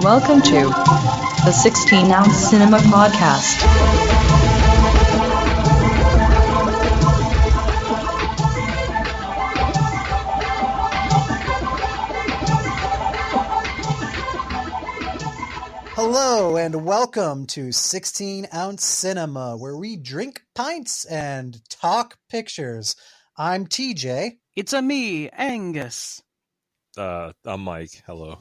Welcome to the 16-ounce Cinema Podcast. Hello and welcome to 16-ounce Cinema, where we drink pints and talk pictures. I'm TJ. It's a me, Angus. I'm Mike. Hello.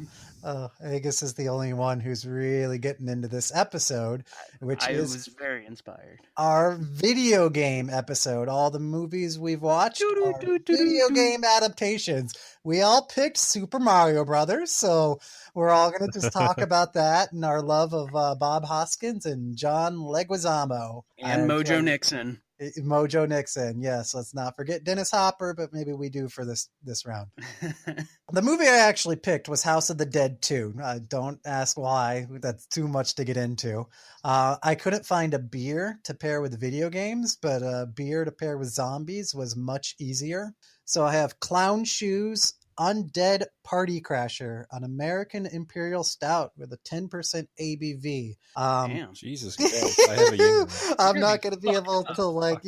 Angus is the only one who's really getting into this episode, which is was very inspired. Our video game episode. All the movies we've watched are video game adaptations. We all picked Super Mario Brothers, so we're all going to just talk about that and our love of Bob Hoskins and John Leguizamo. And Mojo Nixon. Mojo Nixon, yes. Let's not forget Dennis Hopper, but maybe we do for this round. The movie I actually picked was House of the Dead 2. Don't ask why. That's too much to get into. I couldn't find a beer to pair with video games, but a beer to pair with zombies was much easier. So I have Clown Shoes Undead Party Crasher, an American Imperial Stout with a 10% ABV. Damn. Jesus Christ. I have a Yingling. I'm not going to be able to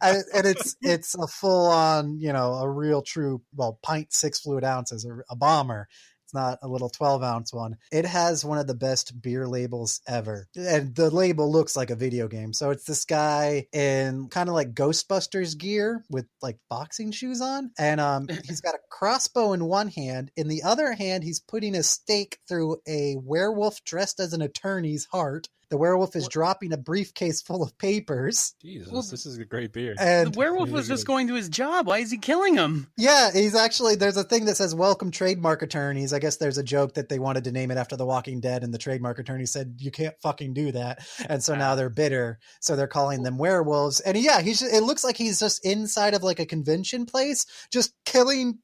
and it's a full on, a real true, pint 6 fluid ounces, a bomber. Not a little 12-ounce one. It has one of the best beer labels ever. And the label looks like a video game. So it's this guy in kind of like Ghostbusters gear with like boxing shoes on. And he's got a crossbow in one hand. In the other hand, he's putting a stake through a werewolf dressed as an attorney's heart. The werewolf is dropping a briefcase full of papers. Jesus, this is a great beer. And the werewolf was just going to his job. Why is he killing him? Yeah, he's actually, there's a thing that says welcome trademark attorneys. I guess there's a joke that they wanted to name it after The Walking Dead, and the trademark attorney said, you can't fucking do that. And so now they're bitter. So they're calling them werewolves. And yeah, it looks like he's just inside of like a convention place, just killing,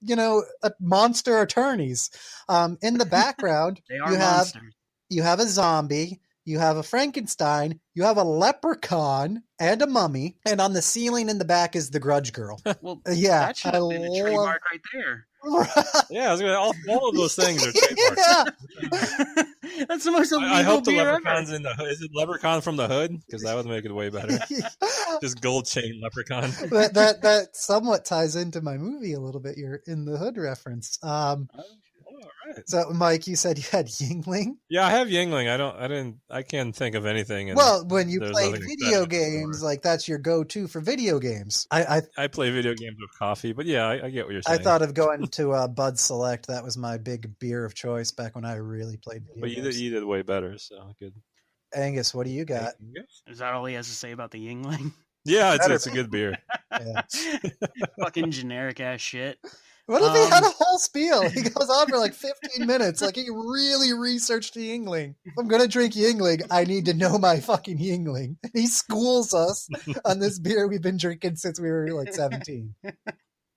monster attorneys. In the background, They are monsters. You have a zombie. You have a Frankenstein, you have a leprechaun, and a mummy, and on the ceiling in the back is the Grudge Girl. Well, yeah, that should have been a trademark right there. Yeah, I was gonna. All of those things are trademarks. Yeah. That's the most illegal I hope the beer leprechaun's ever. in the hood. Is it Leprechaun from the Hood? Because that would make it way better. Just gold chain leprechaun. that somewhat ties into my movie a little bit. You're in the Hood reference. All right. So, Mike, you said you had Yingling? Yeah, I have Yingling. I can't think of anything. Well, when you play nothing video exciting games, like that's your go-to for video games. I play video games with coffee, but yeah, I get what you're saying. I thought of going to Bud Select. That was my big beer of choice back when I really played video but games. you did way better, so good. Angus, what do you got? Is that all he has to say about the Yingling? Yeah, it's a good beer. Yeah. Fucking generic ass shit. What if he had a whole spiel? He goes on for like 15 minutes. Like he really researched the Yingling. If I'm going to drink Yingling, I need to know my fucking Yingling. He schools us on this beer we've been drinking since we were like 17.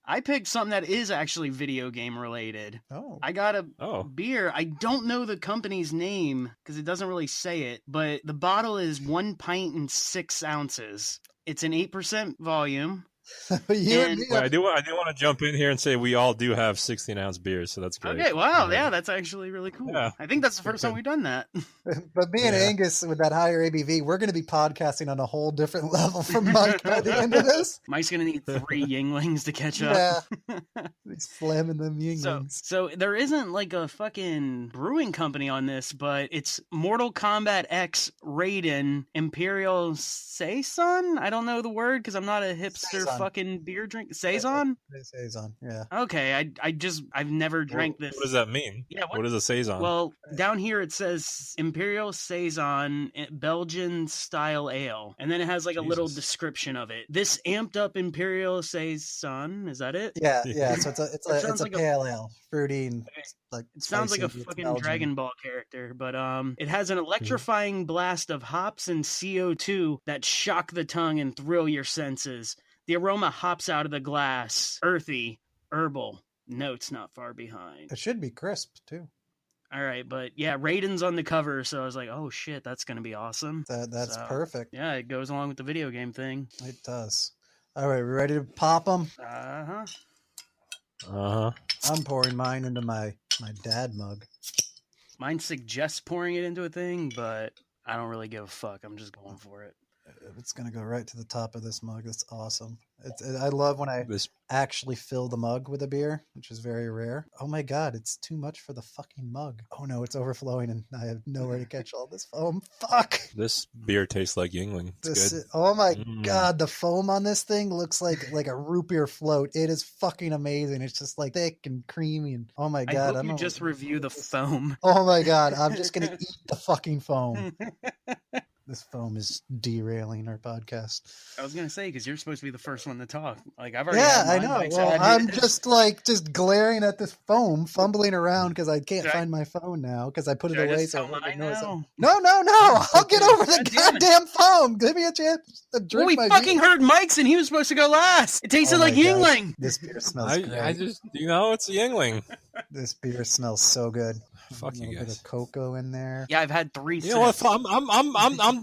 I picked something that is actually video game related. Oh. I got a beer. I don't know the company's name because it doesn't really say it, but the bottle is 1 pint and 6 ounces. It's an 8% volume. I do want to jump in here and say we all do have 16-ounce beers, so that's great. Okay, wow, yeah, that's actually really cool. Yeah. I think that's the first time we've done that. But me and Angus, with that hhigher ABV, we're going to be podcasting on a whole different level from Mike by the end of this. Mike's going to need 3 Yinglings to catch up. Yeah, he's slamming them Yinglings. So there isn't like a fucking brewing company on this, but it's Mortal Kombat X Raiden Imperial Saison? I don't know the word because I'm not a hipster fucking beer drink. Saison? Saison, yeah. Okay, I've never drank this. What does that mean? Yeah, what is a Saison? Well, down here it says Imperial Saison Belgian style ale, and then it has like a little description of it. This amped up Imperial Saison, is that it? Yeah. So it's a pale ale, fruity, and like it sounds like a fucking Belgian. Dragon Ball character, but it has an electrifying blast of hops and CO2 that shock the tongue and thrill your senses. The aroma hops out of the glass, earthy, herbal, notes not far behind. It should be crisp too. All right, but yeah, Raiden's on the cover, so I was like, oh shit, that's going to be awesome. That's perfect. Yeah, it goes along with the video game thing. It does. All right, we ready to pop them? Uh-huh. Uh-huh. I'm pouring mine into my dad mug. Mine suggests pouring it into a thing, but I don't really give a fuck. I'm just going for it. It's gonna go right to the top of this mug. That's awesome. I love when I actually fill the mug with a beer, which is very rare. Oh my god, it's too much for the fucking mug. Oh no, it's overflowing and I have nowhere to catch all this foam. Fuck! This beer tastes like Yingling. It's good. Oh my god, the foam on this thing looks like a root beer float. It is fucking amazing. It's just like thick and creamy and oh my god. I hope you just review the foam. Oh my god, I'm just gonna eat the fucking foam. This foam is derailing our podcast. I was gonna say because you're supposed to be the first one to talk. Like I've already. Yeah, I know. Well, I'm just glaring at this foam, fumbling around because I can't find my phone now because I put it away. So no. I'll get over the goddamn foam. Give me a chance to drink. Well, we fucking heard Mike's and he was supposed to go last. It tasted like Yingling. This beer smells great. I just, it's Yingling. This beer smells so good. Fuck you guys. A bit of cocoa in there. Yeah, I've had 3. You know what?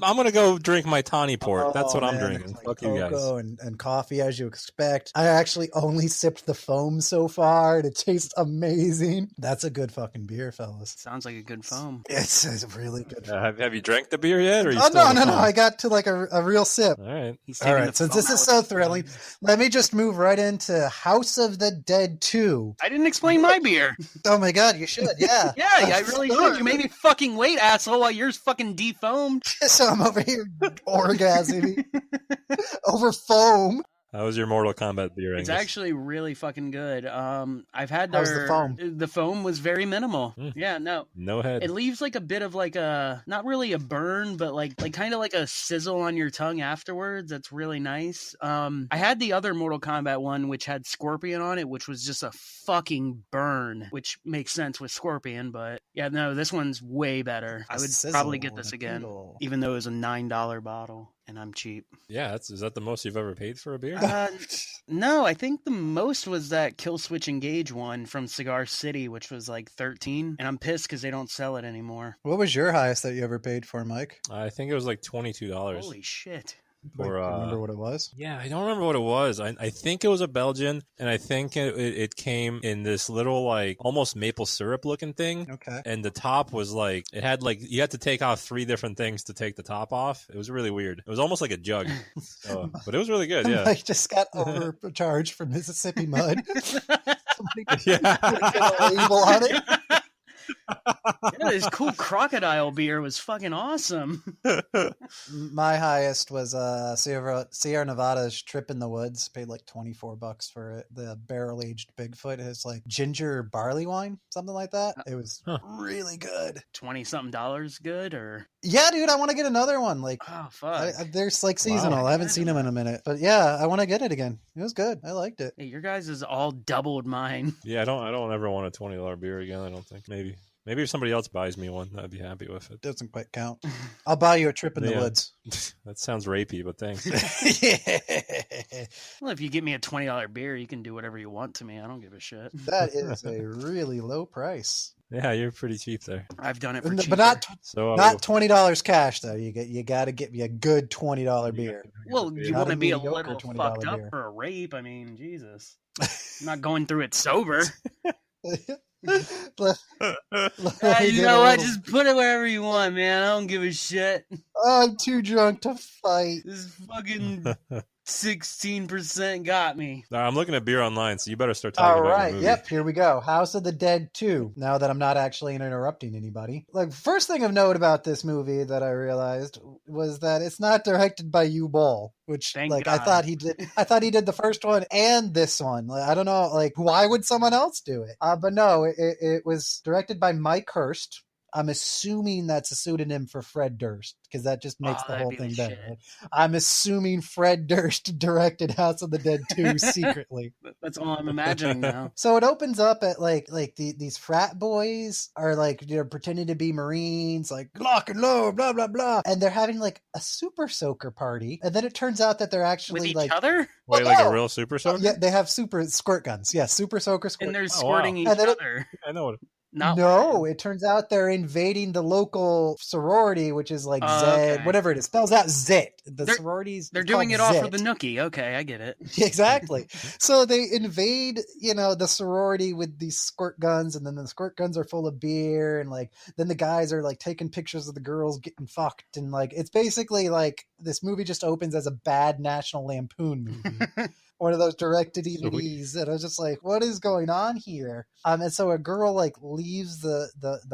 I'm gonna go drink my tawny port. That's what I'm drinking. Like fuck you guys. And coffee, as you expect. I actually only sipped the foam so far, and it tastes amazing. That's a good fucking beer, fellas. Sounds like a good foam. It's really good. Have you drank the beer yet? Or no. I got to like a real sip. All right. All right. Since this is so thrilling, let me just move right into House of the Dead 2. I didn't explain my beer. Oh my god, you should. Yeah. Yeah, I really should. You made me fucking wait, asshole, while yours fucking defoamed. So I'm over here orgasming over foam. How was your Mortal Kombat beer? It's actually really fucking good. I've had How's the foam? The foam was very minimal. Yeah, no head. It leaves like a bit of like a not really a burn, but like kind of like a sizzle on your tongue afterwards. That's really nice. I had the other Mortal Kombat one, which had Scorpion on it, which was just a fucking burn, which makes sense with Scorpion. But yeah, no, this one's way better. I would probably get this again, even though it was a $9 bottle. And I'm cheap. Yeah, is that the most you've ever paid for a beer? No, I think the most was that Kill Switch Engage one from Cigar City, which was like 13. And I'm pissed because they don't sell it anymore. What was your highest that you ever paid for, Mike? I think it was like $22. Holy shit. Remember what it was? Yeah, I don't remember what it was. I think it was a Belgian, and I think it came in this little like almost maple syrup looking thing. Okay. And the top was like it had like you had to take off 3 different things to take the top off. It was really weird. It was almost like a jug, but it was really good. Yeah. Mike just got overcharged for Mississippi Mud. Yeah. A label on it. Yeah, this cool crocodile beer was fucking awesome. My highest was Sierra Nevada's Trip in the Woods. Paid like $24 for it. The barrel aged Bigfoot is like ginger barley wine, something like that. It was really good. $20-something good or? Yeah, dude, I want to get another one. Like, oh fuck, there's like seasonal. I haven't seen them in a minute, but yeah, I want to get it again. It was good. I liked it. Hey, your guys is all doubled mine. Yeah, I don't ever want a $20 beer again. I don't think. Maybe if somebody else buys me one, I'd be happy with it. Doesn't quite count. I'll buy you a Trip in the Woods. That sounds rapey, but thanks. Yeah. Well, if you get me a $20 beer, you can do whatever you want to me. I don't give a shit. That is a really low price. Yeah, you're pretty cheap there. I've done it for cheaper. But not $20 cash though. You got to get me a good $20 beer. Well, you want to be a little fucked up for a rape? I mean, Jesus. I'm not going through it sober. You know what? Just put it wherever you want, man. I don't give a shit. I'm too drunk to fight. This fucking 16% got me. I'm looking at beer online, so you better start talking about your movie. Yep, here we go. House of the Dead 2. Now that I'm not actually interrupting anybody. Like, first thing of note about this movie that I realized was that it's not directed by Uwe Boll, which Thank God. I thought he did the first one and this one. Like, I don't know, like, why would someone else do it? But no, it was directed by Mike Hurst. I'm assuming that's a pseudonym for Fred Durst because that just makes the whole thing better. Right? I'm assuming Fred Durst directed House of the Dead 2 secretly. That's all I'm imagining now. So it opens up at like these frat boys are like pretending to be Marines, like lock and load, blah blah blah, and they're having like a super soaker party, and then it turns out that they're actually with each like other. Wait, like a real super soaker? Yeah, they have super squirt guns. Yeah, super soaker squirt. And they're squirting each other. I know what. Not No, it turns out they're invading the local sorority, which is like Oh, Zed, okay. whatever it is. Spells out Zit. The They're- sororities. They're it's doing called it all for Zit. the nookie. Okay, I get it. Exactly. So they invade, the sorority with these squirt guns, and then the squirt guns are full of beer, and like then the guys are like taking pictures of the girls getting fucked, and like it's basically like this movie just opens as a bad National Lampoon movie. One of those directed DVDs, and I was just like, "What is going on here?" And so a girl like leaves the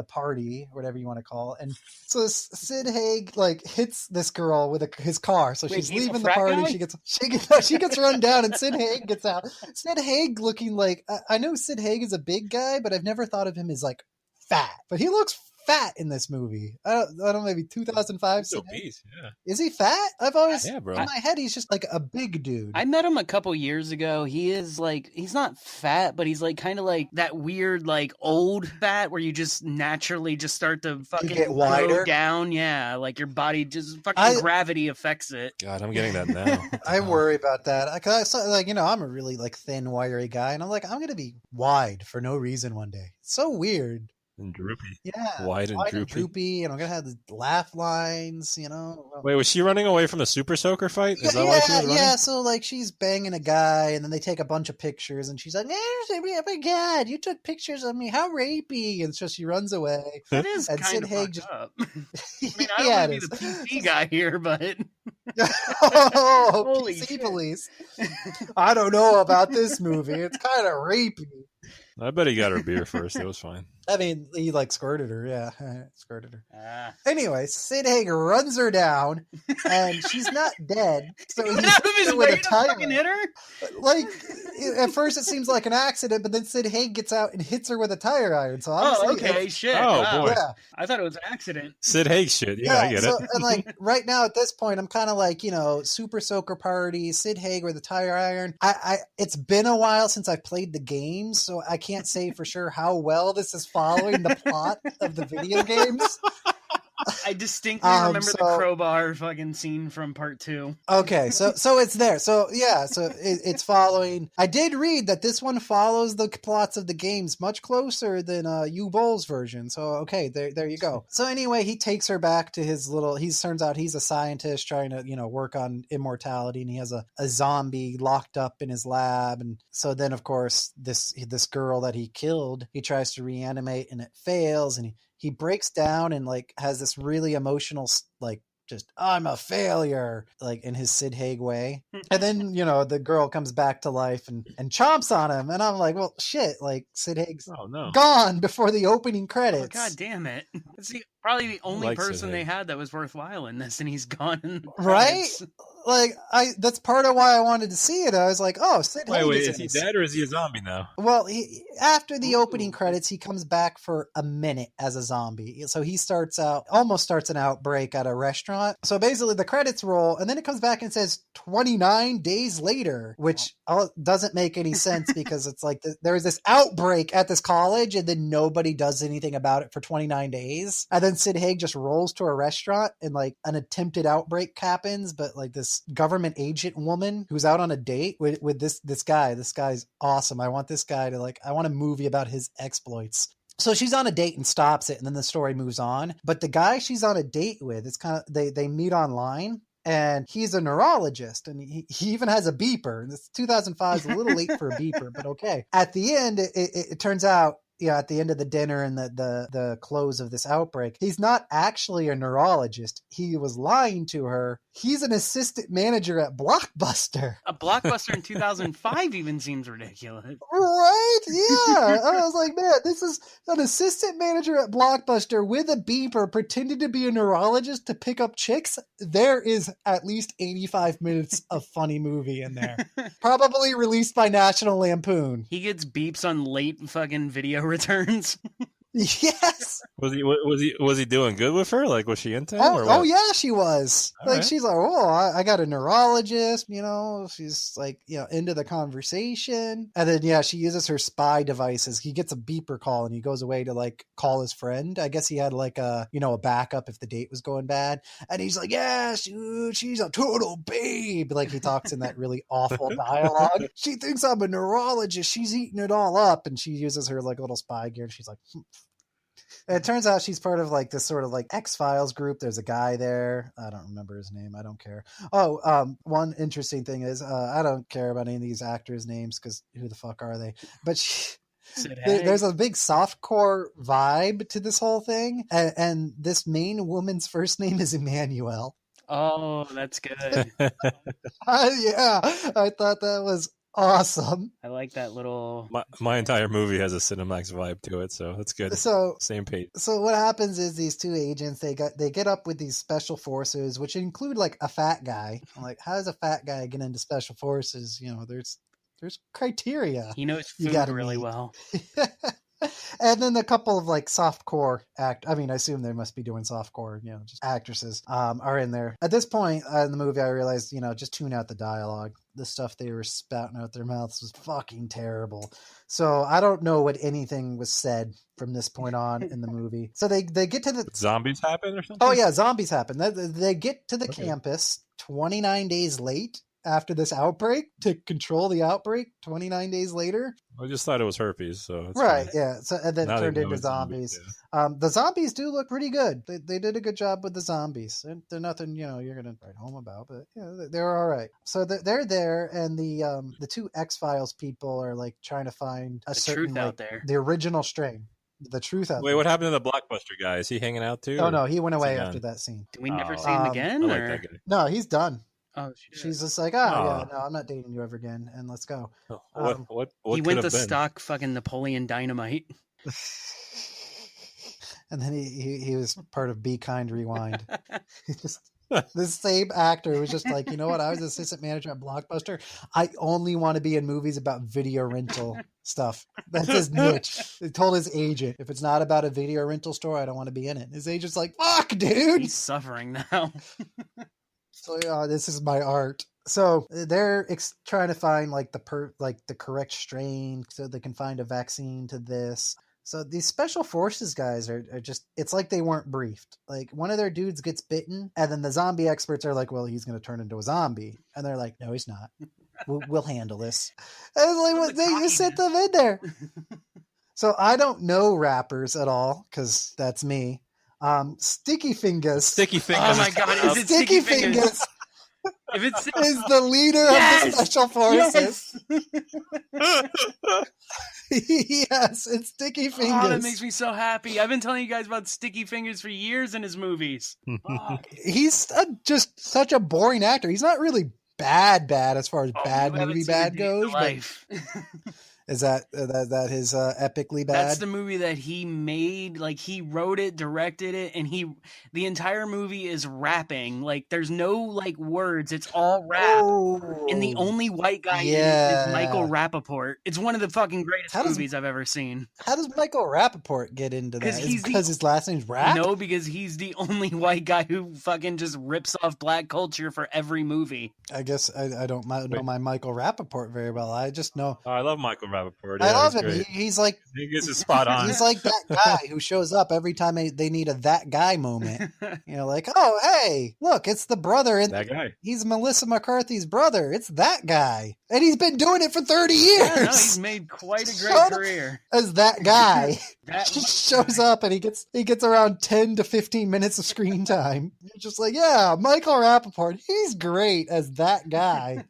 party, whatever you want to call it, and so Sid Haig like hits this girl with his car. So Wait, she's he's a leaving the frat party. guy? She gets run down, and Sid Haig gets out. Sid Haig looking like I know Sid Haig is a big guy, but I've never thought of him as like fat. But he looks fat in this movie. I don't know, maybe 2005. He's obese, yeah. Is he fat? I've always Yeah, bro. in my head he's just like a big dude. I met him a couple years ago. He is like, he's not fat, but he's like kind of like that weird, like old fat where you just naturally just start to fucking get wider? go down. Yeah, like your body just fucking gravity affects it. God, I'm getting that now. I worry about that because I saw, like, I'm a really like thin, wiry guy, and I'm like, I'm gonna be wide for no reason one day. It's so weird. And droopy. Yeah, Wide and droopy. and I'm gonna have the laugh lines. Wait, was she running away from the Super Soaker fight? Is that yeah, why she was running? yeah. So like she's banging a guy, and then they take a bunch of pictures, and she's like, "Oh my god, you took pictures of me? How rapey!" And so she runs away. That is And kind Sid of Haig fucked just- up. I mean, I don't Yeah, want it to be the is. PC guy here, but Oh, Holy PC shit. police! I don't know about this movie. It's kind of rapey. I bet he got her beer first. It was fine. I mean, he like squirted her. Yeah, squirted her. Ah. Anyway, Sid Haig runs her down, and she's not dead. So He he's went out of his hit her with way a to tire. fucking hit her? Like at first, it seems like an accident, but then Sid Haig gets out and hits her with a tire iron. So obviously, Oh, okay, it's- shit. Oh, wow. boy. yeah, I thought it was an accident. Sid Haig shit. Yeah, I get so, it. And like right now at this point, I'm kind of like Super Soaker Party, Sid Haig with a tire iron. It's been a while since I've played the games, so I can't say for sure how well this is following the plot of the video games. I distinctly remember the so- crowbar fucking scene from part 2. Okay, so it's there. So yeah, so it's following. I did read that this one follows the plots of the games much closer than Uwe Boll's version. So okay, there you go. So anyway, he takes her back to his little. He turns out he's a scientist trying to work on immortality, and he has a zombie locked up in his lab. And so then of course this girl that he killed, he tries to reanimate, and it fails, and he breaks down and like has this really emotional like just I'm a failure like in his Sid Haig way. And then the girl comes back to life and chomps on him, and I'm like, well shit, like Sid Haig's Oh, no. gone before the opening Oh, credits. God damn it. It's probably the only like Sid person they Haig. had that was worthwhile in this, and he's gone. In the Right? credits. Like that's part of why I wanted to see it. I was like, oh, Sid Haig Wait, is is in he this. dead or is he a zombie now? Well, after the opening Ooh. credits, he comes back for a minute as a zombie. So he almost starts an outbreak at a restaurant. So basically the credits roll, and then it comes back and says 29 days later, which doesn't make any sense because it's like there's this outbreak at this college, and then nobody does anything about it for 29 days. And then Sid Haig just rolls to a restaurant, and like an attempted outbreak happens, but like this government agent woman who's out on a date with this guy. This guy's awesome. I want this guy to I want a movie about his exploits. So she's on a date and stops it, and then the story moves on. But the guy she's on a date with, it's kind of they meet online, and he's a neurologist, and he even has a beeper. And this 2005 is a little late for a beeper, but okay. At the end, it turns out, at the end of the dinner and the close of this outbreak, he's not actually a neurologist. He was lying to her. He's an assistant manager at Blockbuster. A blockbuster in 2005 even seems ridiculous. Right? Yeah. I was like, man, this is an assistant manager at Blockbuster with a beeper pretending to be a neurologist to pick up chicks. There is at least 85 minutes of funny movie in there. Probably released by National Lampoon. He gets beeps on late fucking video returns. Yes. Was he doing good with her? Like, was she into him? or Oh, what? oh yeah, she was. All Like right. she's like, oh, I got a neurologist, she's like, into the conversation. And then she uses her spy devices. He gets a beeper call and he goes away to like call his friend. I guess he had like a backup if the date was going bad. And he's like, yeah, she's a total babe. Like he talks in that really awful dialogue. She thinks I'm a neurologist. She's eating it all up. And she uses her like little spy gear. And she's like, It turns out she's part of like this sort of like X-Files group. There's a guy there. I don't remember his name. I don't care. One interesting thing is I don't care about any of these actors' names because who the fuck are they? But there's a big softcore vibe to this whole thing. And this main woman's first name is Emmanuel. Oh, that's good. Yeah, I thought that was awesome. I like that little. My entire movie has a Cinemax vibe to it, so that's good. So same page. So what happens is these two agents they get up with these special forces, which include like a fat guy. I'm like, how does a fat guy get into special forces? You know, there's criteria. He knows food really well. And then a couple of like softcore I assume they must be doing softcore, you know, just actresses are in there. At this point in the movie, I realized, you know, just tune out the dialogue. The stuff they were spouting out their mouths was fucking terrible. So I don't know what anything was said from this point on in the movie. So they get to the zombies happen or something. Oh yeah, zombies happen. They get to the campus 29 days late after this outbreak to control the outbreak 29 days later. I just thought it was herpes, so right, fine. yeah. So and then it turned into zombies. The zombies do look pretty good. They did a good job with the zombies. They're nothing, you know, you're gonna write home about, but yeah, they're all right. So they're there, and the two X-Files people are like trying to find a certain truth out there, the original strain. The truth out Wait, there. what happened to the Blockbuster guy? Is he hanging out too? Oh no, he went away after that scene. Do we never see him again? I like that guy. No, he's done. Oh, she's just like, yeah, no, I'm not dating you ever again, and let's go. What he went to been? stock fucking Napoleon Dynamite. And then he was part of Be Kind Rewind. This same actor was just like, you know what? I was assistant manager at Blockbuster. I only want to be in movies about video rental stuff. That's his niche. He told his agent, if it's not about a video rental store, I don't want to be in it. His agent's like, fuck, dude. He's suffering now. So this is my art. So they're trying to find like the correct strain so they can find a vaccine to this. So these special forces guys are just, it's like they weren't briefed. Like one of their dudes gets bitten and then the zombie experts are like, well, he's going to turn into a zombie. And they're like, no, he's not. We'll handle this. And like, well, they just sent them in there. So I don't know rappers at all because that's me. Sticky Fingers. Sticky Fingers. Oh my god, is it Sticky Fingers? If it's is the leader of the special forces. Yes, it's Sticky Fingers. Oh, that makes me so happy. I've been telling you guys about Sticky Fingers for years in his movies. He's just such a boring actor. He's not really bad as far as bad movie bad goes. But is that his epically bad? That's the movie that he made. Like he wrote it, directed it, and the entire movie is rapping. Like there's no like words. It's all rap. Oh, and the only white guy in it is Michael Rappaport. It's one of the fucking greatest movies I've ever seen. How does Michael Rappaport get into that? Because his last name's Rap? No, because he's the only white guy who fucking just rips off black culture for every movie. I guess I don't know my Michael Rappaport very well. I just know. Oh, I love Michael Rappaport. I love him. He's like, he gets his spot on. He's like that guy who shows up every time they need a that guy moment. You know, like, oh hey, look, it's the brother. That guy. He's Melissa McCarthy's brother. It's that guy, and he's been doing it for 30 years. Yeah, no, he's made quite a great career as that guy. That just shows up and he gets around 10 to 15 minutes of screen time. You're just like, yeah, Michael Rappaport. He's great as that guy.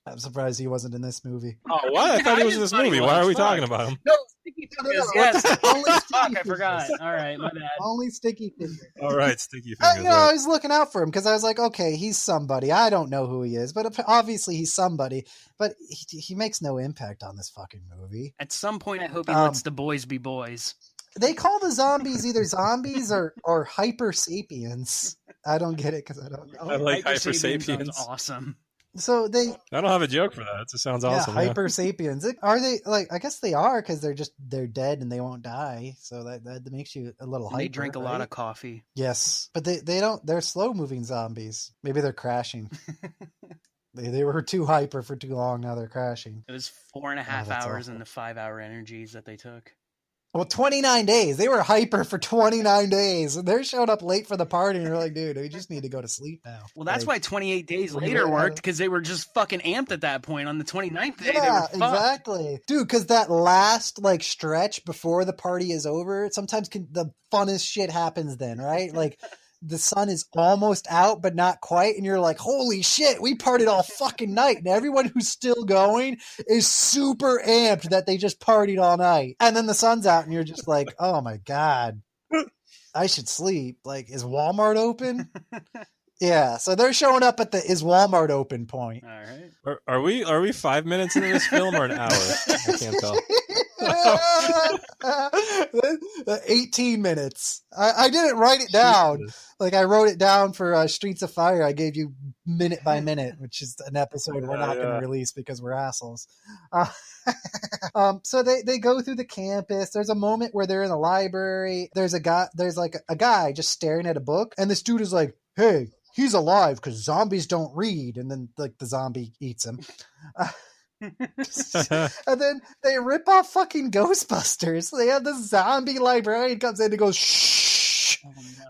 I'm surprised he wasn't in this movie. Oh, what? I thought he was in this movie. Why are we talking about him? No, Sticky Fingers. Yes. Only Sticky I forgot. All right, my bad. Only Sticky Fingers. All right, Sticky Fingers. I was looking out for him because I was like, okay, he's somebody. I don't know who he is, but obviously he's somebody. But he makes no impact on this fucking movie. At some point, I hope he lets the boys be boys. They call the zombies either zombies or hyper sapiens. I don't get it because I don't know. I like hyper sapiens. Sounds awesome. So I don't have a joke for that. It sounds awesome. Hyper sapiens. Are they like? I guess they are because they're dead and they won't die. So that makes you a little hyper. They drink a lot of coffee. Yes, but they don't. They're slow moving zombies. Maybe they're crashing. They were too hyper for too long. Now they're crashing. It was 4.5 hours in the 5-hour energies that they took. Well, 29 days. They were hyper for 29 days. And they're showing up late for the party. And you're like, dude, we just need to go to sleep now. Well, that's why like, 28 days later worked, because they were just fucking amped at that point. On the 29th day, they were yeah, fucked. exactly. Dude, because that last like stretch before the party is over, sometimes the funnest shit happens then, right? Like the sun is almost out, but not quite. And you're like, holy shit, we partied all fucking night. And everyone who's still going is super amped that they just partied all night. And then the sun's out and you're just like, oh my God, I should sleep. Like, is Walmart open? Yeah. So they're showing up at the is Walmart open point. All right. Are we 5 minutes into this film or an hour? I can't tell. 18 minutes. I didn't write it down. Like I wrote it down for Streets of Fire. I gave you minute by minute, which is an episode we're not going to release because we're assholes. So they go through the campus. There's a moment where they're in the library. There's a guy just staring at a book, and this dude is like, "Hey, he's alive because zombies don't read," and then like the zombie eats him. And then they rip off fucking Ghostbusters. They have this zombie librarian comes in and goes shh,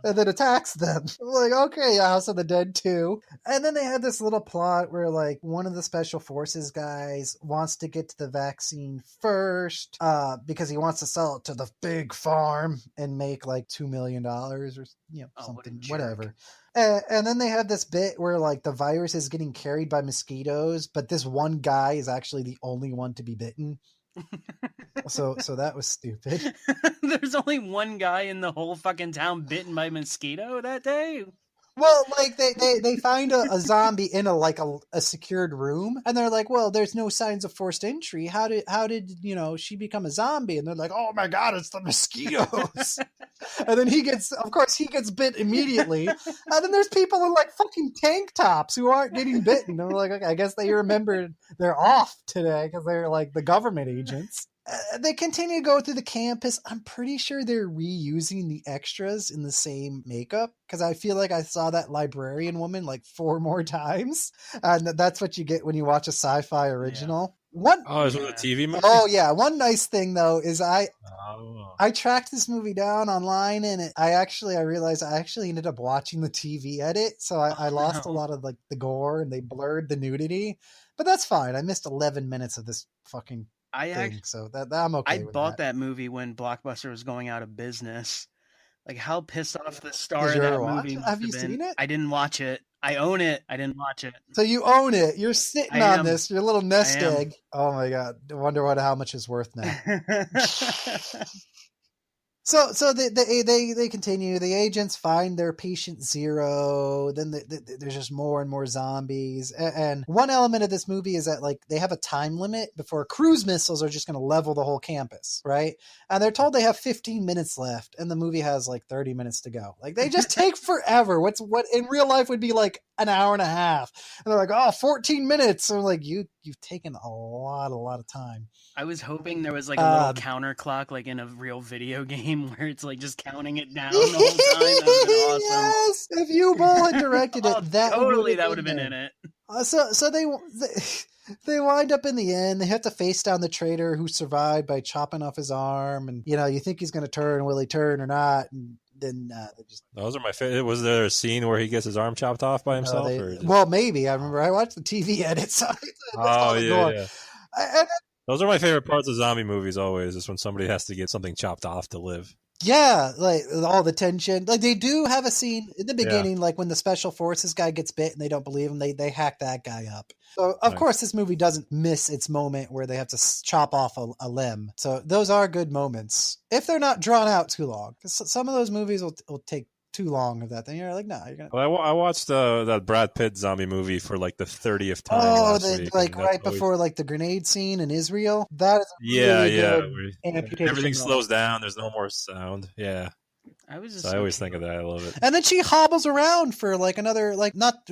and then attacks them. I'm like, okay, House of the Dead 2. And then they had this little plot where like one of the special forces guys wants to get to the vaccine first because he wants to sell it to the big farm and make like $2 million or something, whatever. And then they have this bit where like the virus is getting carried by mosquitoes, but this one guy is actually the only one to be bitten. So that was stupid. There's only one guy in the whole fucking town bitten by mosquito that day. Well, like they find a zombie in a secured room, and they're like, "Well, there's no signs of forced entry. How did she become a zombie?" And they're like, "Oh my God, it's the mosquitoes!" And then he gets bit immediately. And then there's people in like fucking tank tops who aren't getting bitten. And they're like, okay, I guess they remembered they're off today because they're like the government agents. They continue to go through the campus. I'm pretty sure they're reusing the extras in the same makeup because I feel like I saw that librarian woman like 4 more times. And that's what you get when you watch a sci-fi original. Yeah. Is it a TV movie? Oh, yeah. One nice thing, though, is I tracked this movie down online, and I realized I actually ended up watching the TV edit. So I lost a lot of like the gore, and they blurred the nudity. But that's fine. I missed 11 minutes of this fucking so that I'm okay. I bought that movie when Blockbuster was going out of business. Like how pissed off the star of that movie. Have you seen it? I didn't watch it. I own it. I didn't watch it. So you own it. You're sitting on this. Your little nest egg. Oh my God! I wonder how much it's worth now. So they continue. The agents find their patient zero. Then there's just more and more zombies. And one element of this movie is that like they have a time limit before cruise missiles are just going to level the whole campus, right? And they're told they have 15 minutes left, and the movie has like 30 minutes to go. Like they just take forever. What in real life would be like an hour and a half, and they're like, 14 minutes. So like you've taken a lot of time. I was hoping there was like a little counter clock, like in a real video game, where it's like just counting it down the whole time. That would have been awesome. Yes, if Uwe Boll had directed it, that would have been in it. So they wind up in the end. They have to face down the traitor who survived by chopping off his arm, and you think he's going to turn. Will he turn or not? And then they just... Those are my favorite. Was there a scene where he gets his arm chopped off by himself? Well, maybe. I remember I watched the TV edit. So yeah. Those are my favorite parts of zombie movies always, is when somebody has to get something chopped off to live. Yeah, like all the tension. Like they do have a scene in the beginning, like when the special forces guy gets bit and they don't believe him, they hack that guy up. So of course this movie doesn't miss its moment where they have to chop off a limb. So those are good moments if they're not drawn out too long. Because some of those movies will take too long of that, then you're like, no, you're gonna. Well, I watched that Brad Pitt zombie movie for like the 30th time. Last week, like right before like the grenade scene in Israel. That is really good amputation. Everything slows down. There's no more sound. Yeah. I always think of that. I love it. And then she hobbles around for like another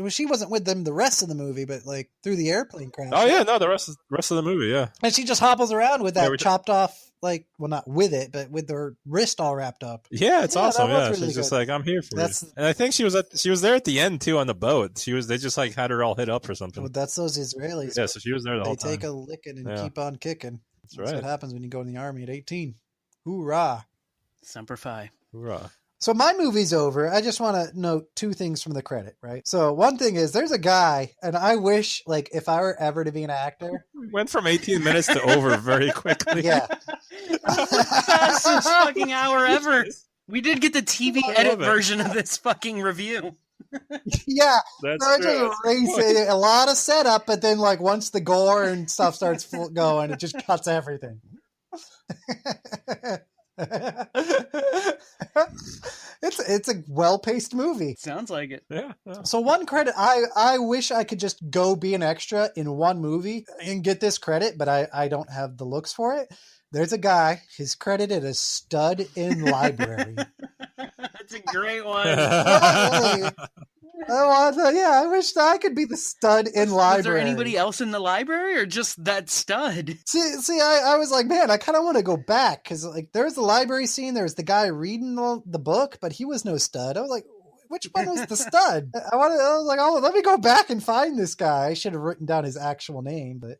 she wasn't with them the rest of the movie, but like through the airplane crash. Oh yeah, no, the rest of the movie, yeah. And she just hobbles around with that chopped off, like, well, not with it, but with her wrist all wrapped up. Yeah, it's awesome. Yeah, really she's just like, I'm here for it. And I think she was there at the end too on the boat. They just like had her all hit up or something. Well, that's those Israelis. Yeah, so she was there the whole time. They take a licking and keep on kicking. That's right. What happens when you go in the army at 18. Hoorah. Semper Fi. Hoorah. So my movie's over. I just want to note two things from the credit, right? So one thing is there's a guy, and I wish, like, if I were ever to be an actor. Went from 18 minutes to over very quickly. Yeah. Fastest fucking hour ever. We did get the TV I edit love it. version of this fucking review. Yeah. That's So I true. just race it, a lot of setup, but then, like, once the gore and stuff starts going, it just cuts everything. It's a well-paced movie. Sounds like it. Yeah. So one credit, I wish I could just go be an extra in one movie and get this credit, but I don't have the looks for it. There's a guy, he's credited as stud in library. That's a great one. I wish I could be the stud in library. Was there anybody else in the library or just that stud? See, I was like, man, I kind of want to go back because, like, there's the library scene. There's the guy reading the book, but he was no stud. I was like, which one was the stud? I was like, oh, let me go back and find this guy. I should have written down his actual name, but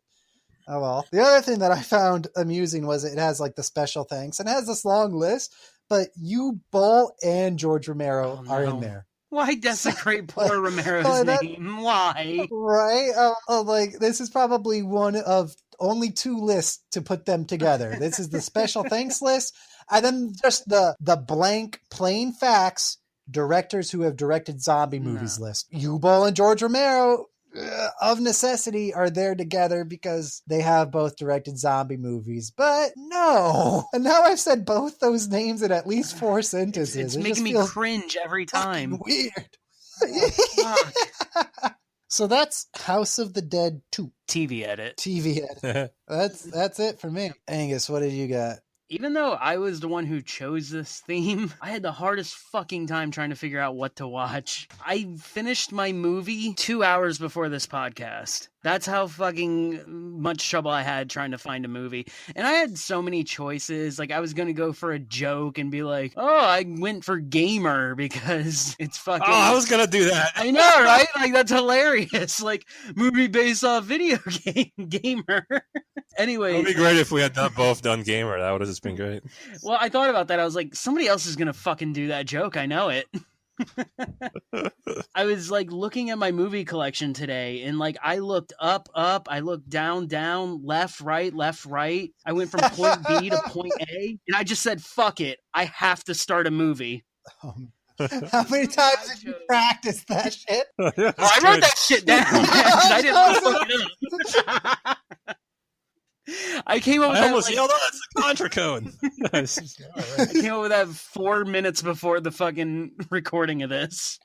oh well. The other thing that I found amusing was it has, like, the special thanks and it has this long list, but Uwe Boll and George Romero are in there. Why desecrate poor Romero's name? Why? Right? Like, this is probably one of only two lists to put them together. This is the special thanks list, and then just the blank plain facts directors who have directed zombie movies list. Uwe Boll and George Romero, of necessity, are there together because they have both directed zombie movies. But no. And now I've said both those names in at least 4 sentences. It's it making me cringe every time. Weird. Fuck. So that's House of the Dead 2. TV edit. TV edit. That's it for me. Angus, what did you got? Even though I was the one who chose this theme, I had the hardest fucking time trying to figure out what to watch. I finished my movie 2 hours before this podcast. That's how fucking much trouble I had trying to find a movie. And I had so many choices. Like, I was going to go for a joke and be like, oh, I went for gamer because it's fucking... Oh, I was going to do that. I know, right? Like, that's hilarious. Like, movie based off video game gamer. Anyway. It would be great if we had both done gamer. That would have just been great. Well, I thought about that. I was like, somebody else is going to fucking do that joke. I know it. I was like looking at my movie collection today and like I looked up, I looked down, left, right. I went from point B to point A and I just said, fuck it. I have to start a movie. How many times did you practice that shit? Well, I wrote that shit down. I didn't fuck it up. I came up with I that. Almost yelled, "Oh, that's the contra code." I came up with that 4 minutes before the fucking recording of this.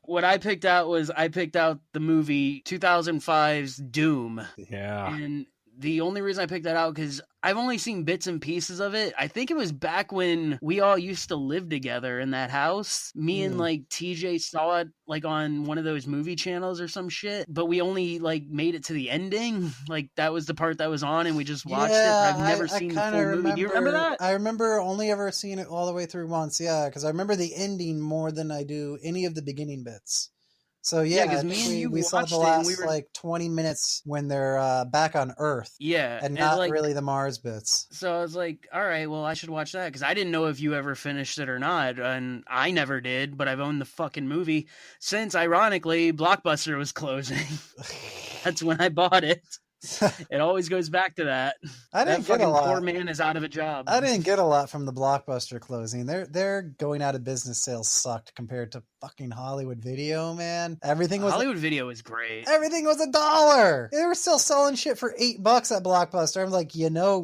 What I picked out was the movie 2005's Doom. Yeah. And the only reason I picked that out because I've only seen bits and pieces of it. I think it was back when we all used to live together in that house. Me and like TJ saw it like on one of those movie channels or some shit, but we only like made it to the ending. Like that was the part that was on and we just watched it. But I've never seen the full movie. Do you remember that? I remember only ever seeing it all the way through once. Yeah, because I remember the ending more than I do any of the beginning bits. So yeah, because me and you we saw the last like 20 minutes when they're back on Earth. Yeah, and not like, really the Mars bits. So I was like, all right, well, I should watch that because I didn't know if you ever finished it or not, and I never did. But I've owned the fucking movie since, ironically, Blockbuster was closing. That's when I bought it. It always goes back to that. I didn't that get a lot. Poor man is out of a job. I didn't get a lot from the Blockbuster closing. Their going out of business sales sucked compared to fucking Hollywood Video, man. Hollywood Video was great. Everything was $1. They were still selling shit for $8 at Blockbuster. I'm like,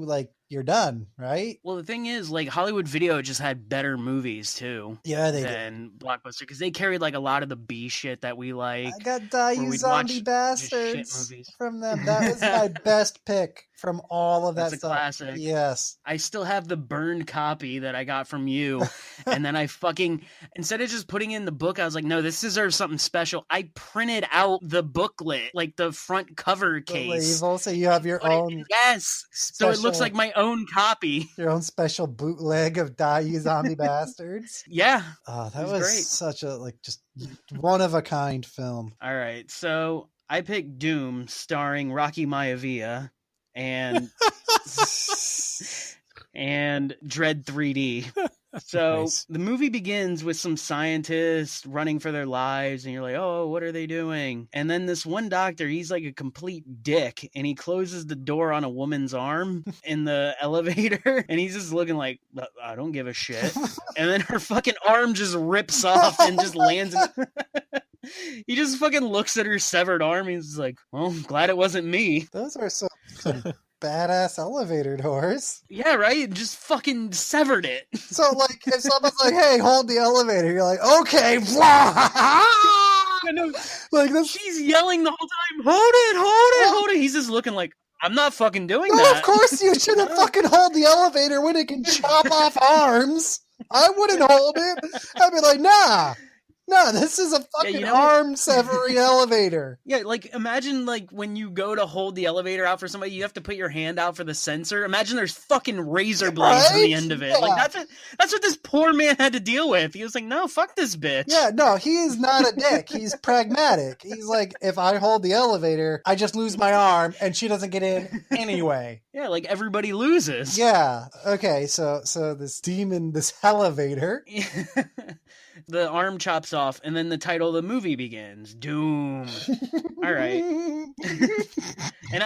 like you're done, right? Well, the thing is, like Hollywood Video just had better movies too. Yeah, they than Blockbuster because they carried like a lot of the B shit that we like. I got You Zombie Bastards from them. That was my best pick from all of that That's stuff. a classic. Yes. I still have the burned copy that I got from you. And then I instead of just putting in the book, I was like, no, this deserves something special. I printed out the booklet, like the front cover case. So you have your own. Yes. So it looks like my own copy. Your own special bootleg of You Zombie Bastards. Yeah. Oh, that was great. Such a, just one of a kind film. All right. So I picked Doom starring Rocky Maivia. And and Dread 3D. So Nice. the movie begins with some scientists running for their lives, and you're like, oh, what are they doing? And then this one doctor, he's like a complete dick, and he closes the door on a woman's arm in the elevator, and he's just looking like, I don't give a shit. And then her fucking arm just rips off and just lands in... He just fucking looks at her severed arm, and he's like, well, glad it wasn't me. Those are some badass elevator doors. Yeah, right? Just fucking severed it. So, like, if someone's like, hey, hold the elevator, you're like, okay. Like this. She's yelling the whole time, hold it. He's just looking like, I'm not fucking doing No, that. of course you shouldn't fucking hold the elevator when it can chop off arms. I wouldn't hold it. I'd be like, nah. No, this is a fucking arm severing elevator. Yeah, like imagine like when you go to hold the elevator out for somebody, you have to put your hand out for the sensor. Imagine there's fucking razor blades on the end of it. Yeah. Like that's what this poor man had to deal with. He was like, no, fuck this bitch. Yeah, no, he is not a dick. He's pragmatic. He's like, if I hold the elevator, I just lose my arm and she doesn't get in anyway. Yeah, like everybody loses. Yeah. Okay, so this demon, this elevator. The arm chops off, and then the title of the movie begins. Doom. All right. And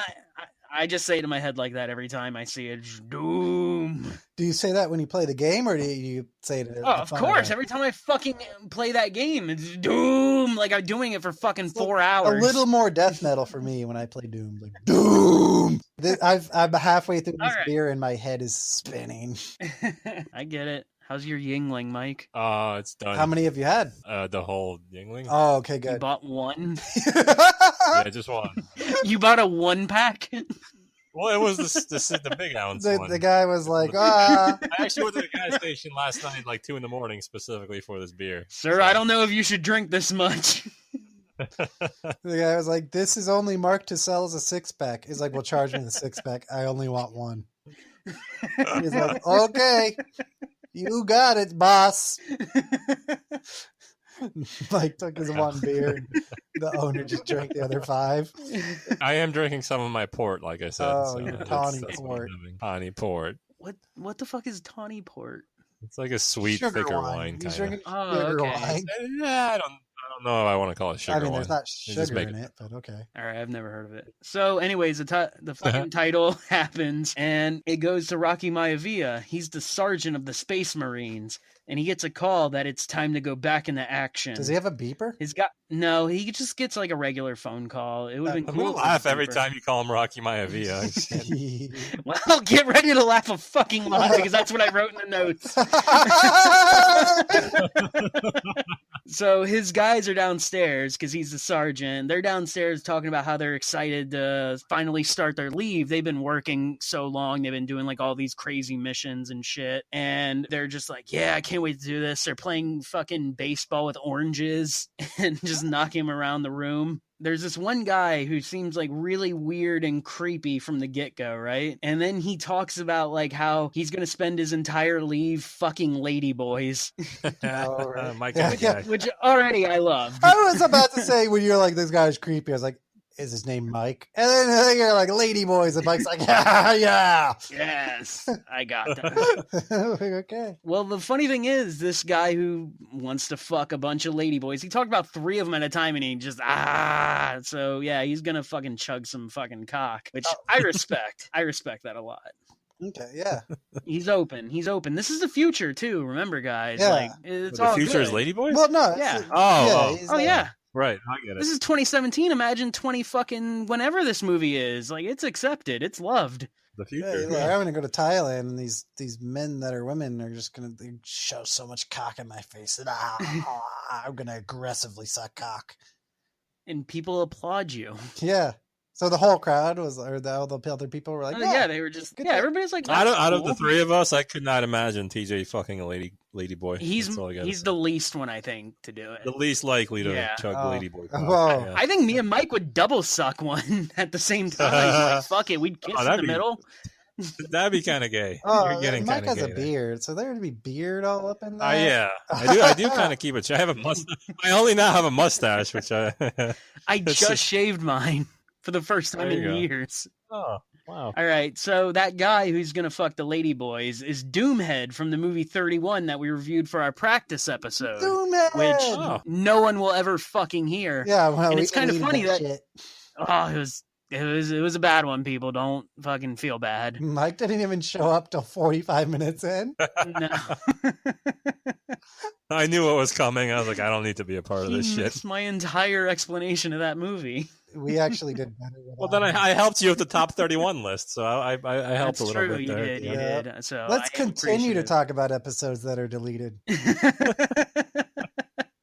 I just say it in my head like that every time I see it. Doom. Do you say that when you play the game, or do you say it? Oh, of course. Every time I fucking play that game, it's Doom. Like I'm doing it for fucking 4 hours. A little more death metal for me when I play Doom. Like, Doom. I'm halfway through this beer and my head is spinning. I get it. How's your Yingling, Mike? It's done. How many have you had? The whole Yingling. Oh, okay, good. You bought one? Yeah, just one. You bought a 1-pack? Well, it was the big ounce one. The guy was like, ah. I actually went to the gas station last night, like 2 a.m, specifically for this beer. Sir, so. I don't know if you should drink this much. The guy was like, this is only marked to sell as a 6-pack. He's like, well, charge me the 6-pack. I only want one. He's like, okay. You got it, boss. Mike took his one beer. And the owner just drank the other 5. I am drinking some of my port, like I said. Oh, so your tawny port. Tawny port. What the fuck is tawny port? It's like a sweet, sugar thicker wine. He's drinking sugar wine. Yeah, I don't know if I want to call it sugar wine. I mean, there's not sugar in it, but okay. All right, I've never heard of it. So, anyways, the fucking title happens, and it goes to Rocky Maivia. He's the sergeant of the Space Marines, and he gets a call that it's time to go back into action. Does he have a beeper? No, he just gets like a regular phone call. It would have been cool. I'm gonna laugh every time you call him Rocky Maivia. Well, get ready to laugh a fucking lot because that's what I wrote in the notes. So his guys are downstairs because he's the sergeant. They're downstairs talking about how they're excited to finally start their leave. They've been working so long. They've been doing like all these crazy missions and shit. And they're just like, yeah, I can't wait to do this. They're playing fucking baseball with oranges and just knocking them around the room. There's this one guy who seems like really weird and creepy from the get-go, right? And then he talks about like how he's going to spend his entire leave fucking ladyboys. Which already I love. I was about to say when you're like, this guy's creepy, I was like, is his name Mike? And then you're like, ladyboys, and Mike's like, yeah. Yes, I got that. Okay. Well, the funny thing is, this guy who wants to fuck a bunch of ladyboys, he talked about 3 of them at a time, and he just, so yeah, he's gonna fucking chug some fucking cock, which I respect. I respect that a lot. Okay, yeah. He's open. This is the future, too, remember, guys? Yeah. Like, it's the all future good. is ladyboys? Well, no. Yeah. Yeah. Right, I get it. This is 2017. Imagine 20 fucking whenever this movie is. Like, it's accepted. It's loved. The future. Yeah, I'm gonna go to Thailand, and these men that are women are just gonna show so much cock in my face that I'm gonna aggressively suck cock. And people applaud you. Yeah. So the whole crowd was, or all the other people were like, they were just, everybody's like, out of the 3 of us, I could not imagine TJ fucking a lady boy. He's the least one, I think, to do it. The least likely to chug lady boy. Whoa. I think me and Mike would double suck one at the same time. Like, fuck it, we'd kiss in the middle. That'd be kind of gay. Oh, Mike has a beard, so there would be beard all up in there. Yeah, I do kind of keep it. I have a mustache. I only now have a mustache, which I just shaved mine. For the first time in years. Oh, Wow. All right, so that guy who's gonna fuck the lady boys is Doomhead from the movie 31 that we reviewed for our practice episode, Doomhead! which Oh. no one will ever fucking hear. Yeah, well, And we it's kind of deleted funny that shit. oh, it was a bad one. People don't fucking feel bad. Mike didn't even show up till 45 minutes in. No, I knew what was coming. I was like, I don't need to be a part of this he shit. missed my entire explanation of that movie. We actually did better. Well, then I helped you with the top 31 list, so I helped That's a little true. bit You there. did. You Yeah. did. So Let's I continue to appreciate talk about episodes that are deleted. it.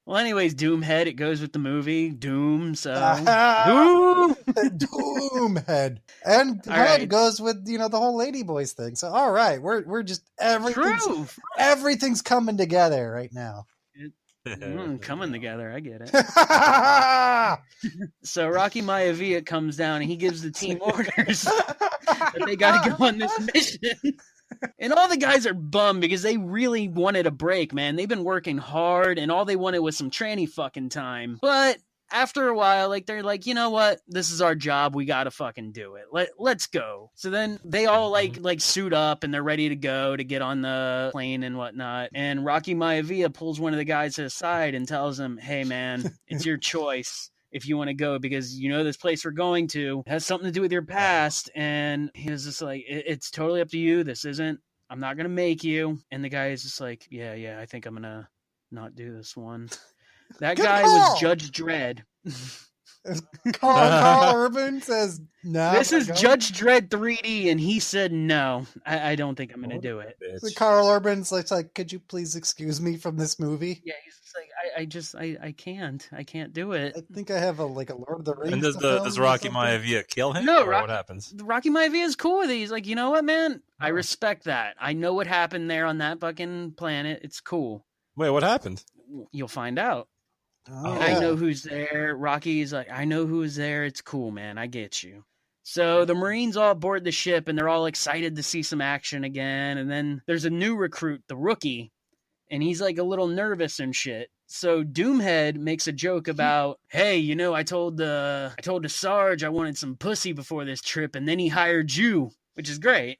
Well, anyways, Doomhead. It goes with the movie Doom. So Doom! Doom. Doomhead. And All Head right. goes with, the whole Ladyboys thing. So, all right, we're just, everything's coming together right now. Coming together. I get it. Yeah, So Rocky Maivia comes down and he gives the team orders that they got to go on this mission. And all the guys are bummed because they really wanted a break, man. They've been working hard and all they wanted was some tranny fucking time. But after a while, they're like, you know what? This is our job. We gotta fucking do it. Let's go. So then they all like suit up and they're ready to go to get on the plane and whatnot. And Rocky Maivia pulls one of the guys to the side and tells him, "Hey, man, it's your choice if you want to go because this place we're going to has something to do with your past." And he was just like, "It's totally up to you. I'm not gonna make you." And the guy is just like, "Yeah, I think I'm gonna not do this one." That Good guy call. was Judge Dredd. Carl Urban says, no. This is Judge Dredd 3D, and he said no. I don't think I'm going to do it. So Carl Urban's like, could you please excuse me from this movie? Yeah, he's just like, I can't do it. I think I have a Lord of the Rings. And to film does or Rocky something. Maivia kill him? No, or what happens? Rocky Maivia is cool with it. He's like, you know what, man? I respect that. I know what happened there on that fucking planet. It's cool. Wait, what happened? You'll find out. Oh, And I know who's there. Rocky's like, I know who's there. It's cool, man. I get you. So the Marines all board the ship and they're all excited to see some action again. And then there's a new recruit, the rookie, and he's like a little nervous and shit. So Doomhead makes a joke about, hey, I told the Sarge I wanted some pussy before this trip, and then he hired you, which is great.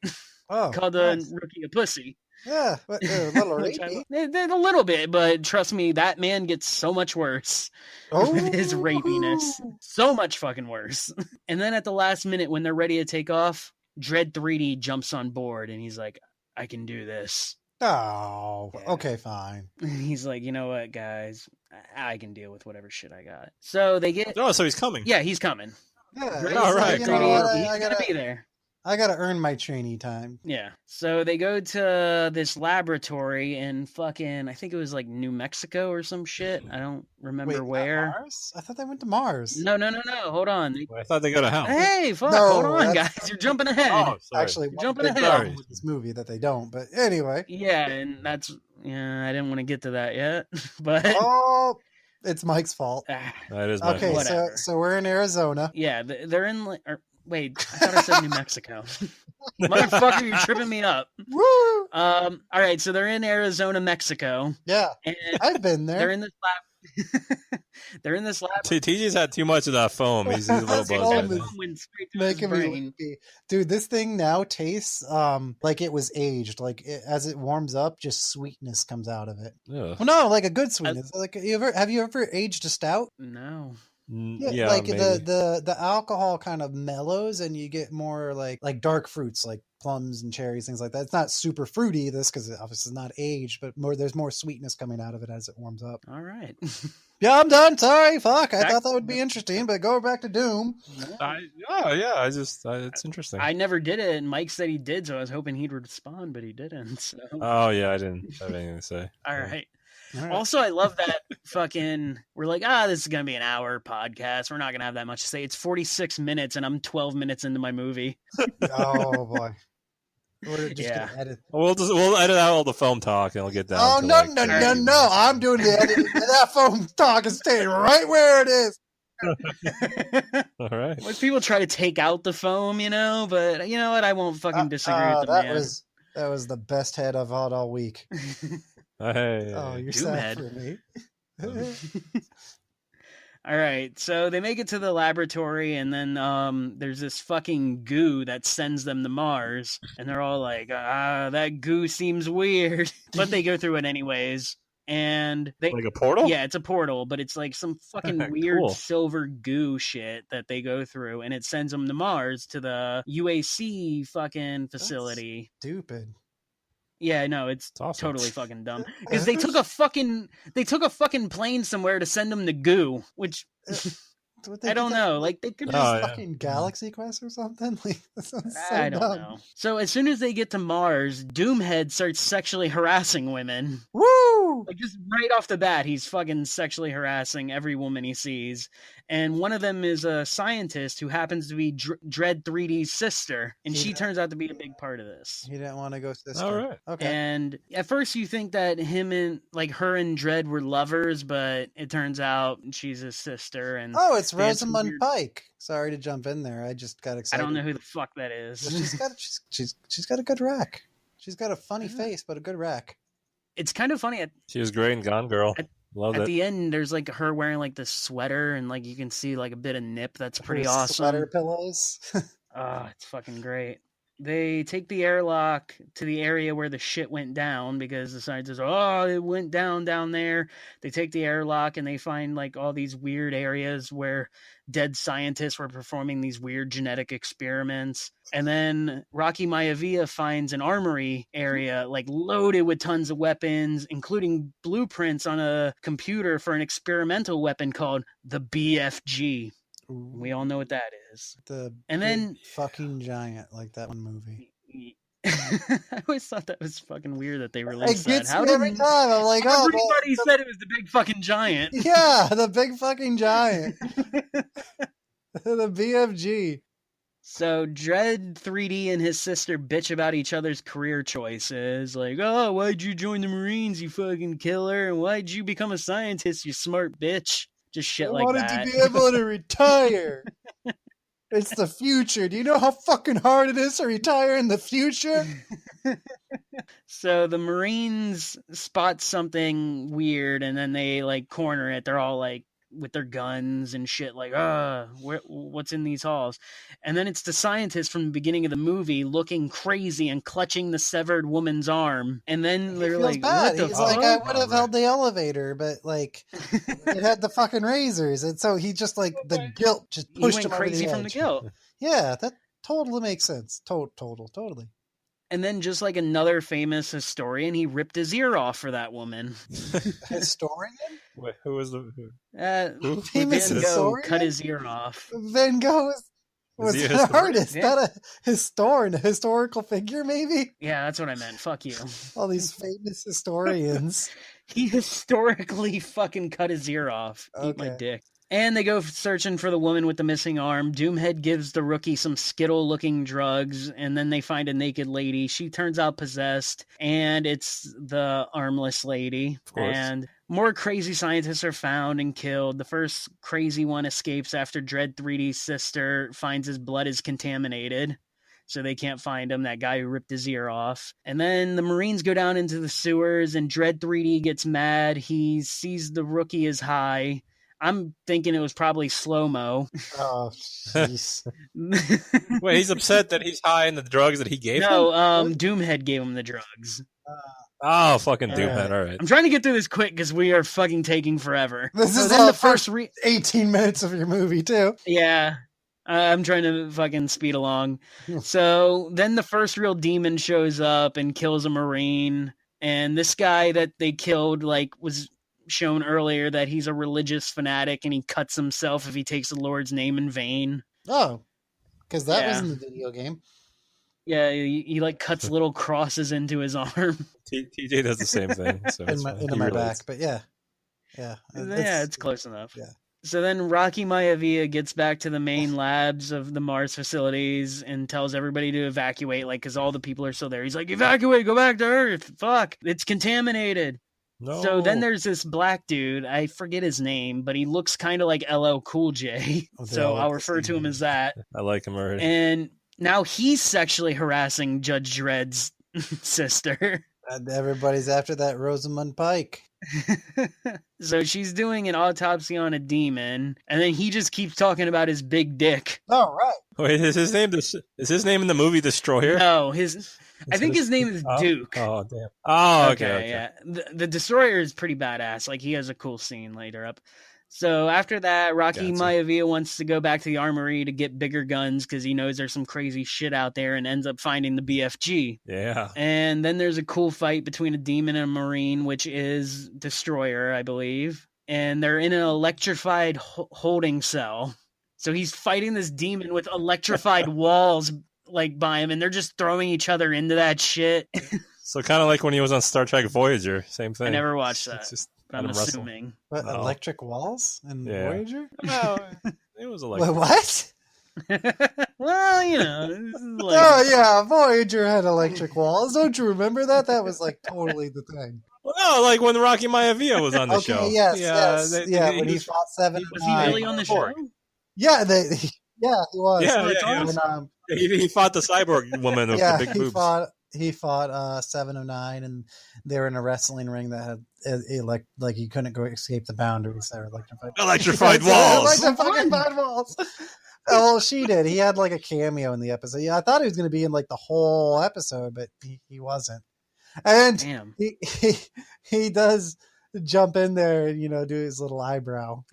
Oh, Called the nice. rookie a pussy. Yeah, but a little Which rapey. they're a little bit, but trust me, that man gets so much worse with his rapiness. So much fucking worse. And then at the last minute, when they're ready to take off, Dread 3D jumps on board and he's like, I can do this. Oh, Yeah. okay, fine. He's like, you know what, guys? I can deal with whatever shit I got. So they get... Oh, so he's coming. Yeah, he's coming. Yeah, Dread all it's right. like, 3D, what, he's going to be there. I gotta earn my trainee time. Yeah. So they go to this laboratory in fucking, I think it was like New Mexico or some shit. I don't remember Wait, not where. Mars? I thought they went to Mars. No. Hold on. I thought they go to hell. Hey, fuck. No, Hold on, that's- guys. You're jumping ahead. Oh, sorry. Actually, You're jumping big ahead. problem with this movie that they don't. But anyway, Yeah, and that's, I didn't want to get to that yet. But, oh, it's Mike's fault. That is my Okay, fault. so Whatever. we're in Arizona. yeah, they're in, wait, I thought I said New Mexico. Motherfucker, you're tripping me up. Woo! All right, so they're in Arizona, Mexico. Yeah, And I've been there. they're in this lab. They're in this lab. TJ's had too much of that foam. He's a little That's buzzed foam right is- now. Went straight to his Making me brain. loopy. Dude, this thing now tastes like it was aged. As it warms up, just sweetness comes out of it. Ugh. Well, no, like a good sweetness. Like have you ever aged a stout? No. Yeah, like maybe. the alcohol kind of mellows and you get more like dark fruits like plums and cherries, things like that. It's not super fruity, this, because it obviously is not aged, but there's more sweetness coming out of it as it warms up. All right. Yeah, I'm done. Sorry, fuck. I Back- thought that would be interesting, but go back to Doom. It's interesting. I never did it, and Mike said he did, so I was hoping he'd respond, but he didn't. So. Oh yeah, I didn't have anything to say. All right. All right. Also, I love that fucking. We're like, this is gonna be an hour podcast. We're not gonna have that much to say. It's 46 minutes, and I'm 12 minutes into my movie. Oh boy. We're just Yeah. gonna edit. We'll edit out all the foam talk and we'll get down. Oh to no, like no, 30 no, no! I'm doing the editing. That phone talk is staying right where it is. All right. Most people try to take out the foam, but you know what? I won't fucking disagree with the man. That was the best head I've had all week. Hey. Oh, you're Doom sad head. for me. All right, so they make it to the laboratory, and then there's this fucking goo that sends them to Mars, and they're all like, that goo seems weird, but they go through it anyways. And they Like a portal? Yeah, it's a portal, but it's like some fucking weird Cool. silver goo shit that they go through, and it sends them to Mars to the UAC fucking facility. Stupid. Yeah, no, it's awesome. totally fucking dumb. Because they took a fucking plane somewhere to send them to goo, which I don't know. Like they could just fucking Galaxy Quest or something. Like this sounds so I don't dumb. know. So as soon as they get to Mars, Doomhead starts sexually harassing women. Woo! Like just right off the bat, he's fucking sexually harassing every woman he sees. And one of them is a scientist who happens to be Dread 3D's sister, and she turns out to be a big part of this. He didn't want to go sister. All right. Okay. And at first you think that her and Dread were lovers, but it turns out she's his sister. And it's Rosamund Pike. Sorry to jump in there. I just got excited. I don't know who the fuck that is. She's got a good rack. She's got a funny face, but a good rack. It's kind of funny. She was great in Gone Girl. Love it. At the end, there's like her wearing like this sweater, and like you can see like a bit of nip. That's pretty awesome. Sweater pillows. It's fucking great. They take the airlock to the area where the shit went down because the scientists it went down there. They take the airlock and they find like all these weird areas where dead scientists were performing these weird genetic experiments. And then Rocky Maivia finds an armory area like loaded with tons of weapons, including blueprints on a computer for an experimental weapon called the BFG. We all know what that is. Then fucking giant, like that one movie. I always thought that was fucking weird that they released it gets that. me every time. I'm like, everybody said it was the big fucking giant. Yeah, the big fucking giant. The BFG. So Dread 3D and his sister bitch about each other's career choices. Like, why'd you join the Marines, you fucking killer? And why'd you become a scientist, you smart bitch? Just shit like that. I wanted to be able to retire. It's the future. Do you know how fucking hard it is to retire in the future? So the Marines spot something weird, and then they like corner it. They're all like with their guns and shit, like, what's in these halls? And then it's the scientist from the beginning of the movie looking crazy and clutching the severed woman's arm. And then they're like, bad. He's like, I would have held the elevator, but like, it had the fucking razors. And so he just like, the guilt just pushed him crazy over from the guilt. Yeah, that totally makes sense. Totally. And then just like another famous historian, he ripped his ear off for that woman. Historian? Wait, who was the... Famous Van Gogh historian? cut his ear off. Van Gogh was an artist, not a historian, a historical figure, maybe? Yeah, that's what I meant. Fuck you. All these famous historians. He historically fucking cut his ear off. Okay. Eat my dick. And they go searching for the woman with the missing arm. Doomhead gives the rookie some Skittle-looking drugs, and then they find a naked lady. She turns out possessed, and it's the armless lady. Of course. And more crazy scientists are found and killed. The first crazy one escapes after Dread 3D's sister finds his blood is contaminated. So they can't find him, that guy who ripped his ear off. And then the Marines go down into the sewers, and Dread 3D gets mad. He sees the rookie is high. I'm thinking it was probably slow-mo. Oh, jeez. Wait, he's upset that he's high in the drugs that he gave him? No, Doomhead gave him the drugs. Fucking Doomhead, all right. I'm trying to get through this quick because we are fucking taking forever. This is the first 18 minutes of your movie, too. Yeah. I'm trying to fucking speed along. So then the first real demon shows up and kills a Marine. And this guy that they killed, like, was shown earlier that he's a religious fanatic and he cuts himself if he takes the Lord's name in vain. Oh, because that was in the video game. Yeah, he like cuts little crosses into his arm. TJ does the same thing. So into my back, but yeah. It's close enough. Yeah. So then Rocky Maivia gets back to the main labs of the Mars facilities and tells everybody to evacuate, like, because all the people are still there. He's like, evacuate, go back to Earth. Fuck, it's contaminated. No. So then there's this black dude. I forget his name, but he looks kind of like LL Cool J. So I'll refer to him as that. I like him already. And now he's sexually harassing Judge Dredd's sister. And everybody's after that Rosamund Pike. So she's doing an autopsy on a demon, and then he just keeps talking about his big dick. Oh, right. Wait, is his name in the movie Destroyer? No, I think his name is Duke. Oh, damn. Oh, okay. Yeah. The Destroyer is pretty badass. Like, he has a cool scene later up. So after that, Rocky Maivia wants to go back to the armory to get bigger guns because he knows there's some crazy shit out there, and ends up finding the BFG. Yeah. And then there's a cool fight between a demon and a marine, which is Destroyer, I believe. And they're in an electrified holding cell. So he's fighting this demon with electrified walls like by him, and they're just throwing each other into that shit. So kind of like when he was on Star Trek Voyager, same thing. I never watched that. It's just I'm assuming. What, electric walls in Voyager? No, it was electric. What? Well, you know. This is like... Oh, yeah, Voyager had electric walls. Don't you remember that? That was like totally the thing. Well, no, like when Rocky Maivia was on the show. Yes. When he fought 7 Was he really on the show? Yeah, he was. He fought the cyborg woman with the big boobs. He fought 7 of 9, and they were in a wrestling ring that had like you couldn't go escape the boundaries. They were electrified walls. Electrified walls. Oh, she did. He had like a cameo in the episode. Yeah, I thought he was going to be in like the whole episode, but he wasn't. And damn, he does jump in there and do his little eyebrow.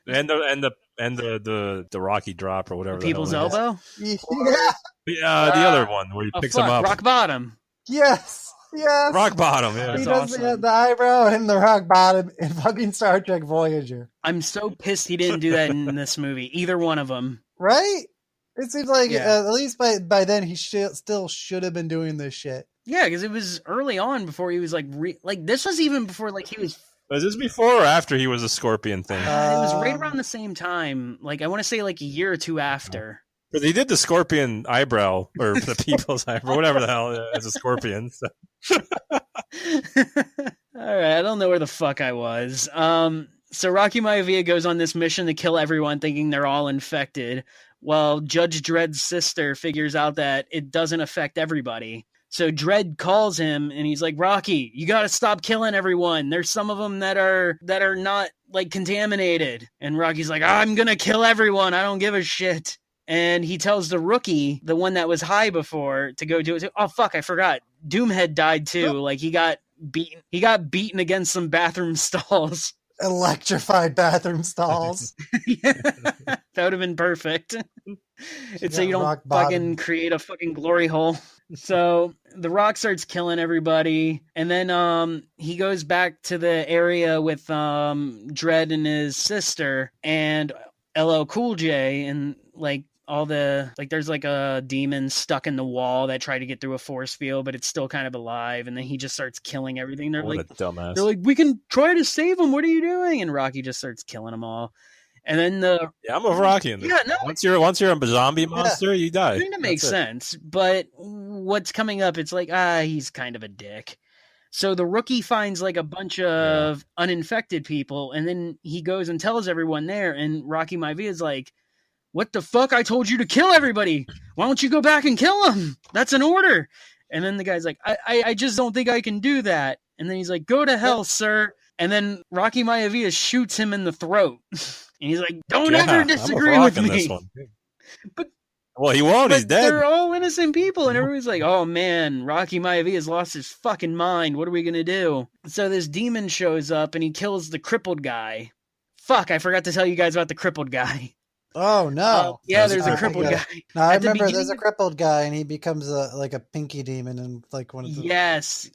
And the Rocky drop or whatever. People's elbow? Yeah. The other one where he picks him up. Rock bottom. Yes. Rock bottom, yeah. He does the eyebrow and the rock bottom in fucking Star Trek Voyager. I'm so pissed he didn't do that in this movie. Either one of them. Right? It seems like at least by then he still should have been doing this shit. Yeah, because it was early on before he was like this was even before like he was. Was this before or after he was a scorpion thing? It was right around the same time. Like I want to say like a year or two after. But he did the scorpion eyebrow or the people's eyebrow, whatever the hell, as a scorpion. So. All right, I don't know where the fuck I was. So Rocky Maivia goes on this mission to kill everyone, thinking they're all infected. While Judge Dredd's sister figures out that it doesn't affect everybody. So Dredd calls him and he's like, Rocky, you got to stop killing everyone. There's some of them that are not like contaminated. And Rocky's like, I'm going to kill everyone. I don't give a shit. And he tells the rookie, the one that was high before, to go do it. Oh, fuck, I forgot. Doomhead died too. Like he got beaten against some bathroom stalls. Electrified bathroom stalls. That would have been perfect. It's so you don't fucking create a fucking glory hole. So the Rock starts killing everybody, and then he goes back to the area with Dredd and his sister and LL Cool J, and like all the there's like a demon stuck in the wall that tried to get through a force field, but it's still kind of alive, and then he just starts killing everything. They're like, dumbass. They're like, we can try to save him. What are you doing? And Rocky just starts killing them all. And then I'm with Rocky in this. Yeah, no. Once you're a zombie monster, you die. Kind of makes sense, but what's coming up? It's like he's kind of a dick. So the rookie finds like a bunch of uninfected people, and then he goes and tells everyone there. And Rocky Maivia is like, "What the fuck? I told you to kill everybody. Why don't you go back and kill them? That's an order." And then the guy's like, "I just don't think I can do that." And then he's like, "Go to hell, sir." And then Rocky Maivia shoots him in the throat. And he's like, don't ever disagree with me. But well, he won't. He's dead. They're all innocent people. And everybody's like, oh, man, Rocky Maivia has lost his fucking mind. What are we going to do? So this demon shows up and he kills the crippled guy. Fuck, I forgot to tell you guys about the crippled guy. Oh, no. Yeah, there's a crippled guy. No, I remember there's a crippled guy, and he becomes a pinky demon in like one of the yes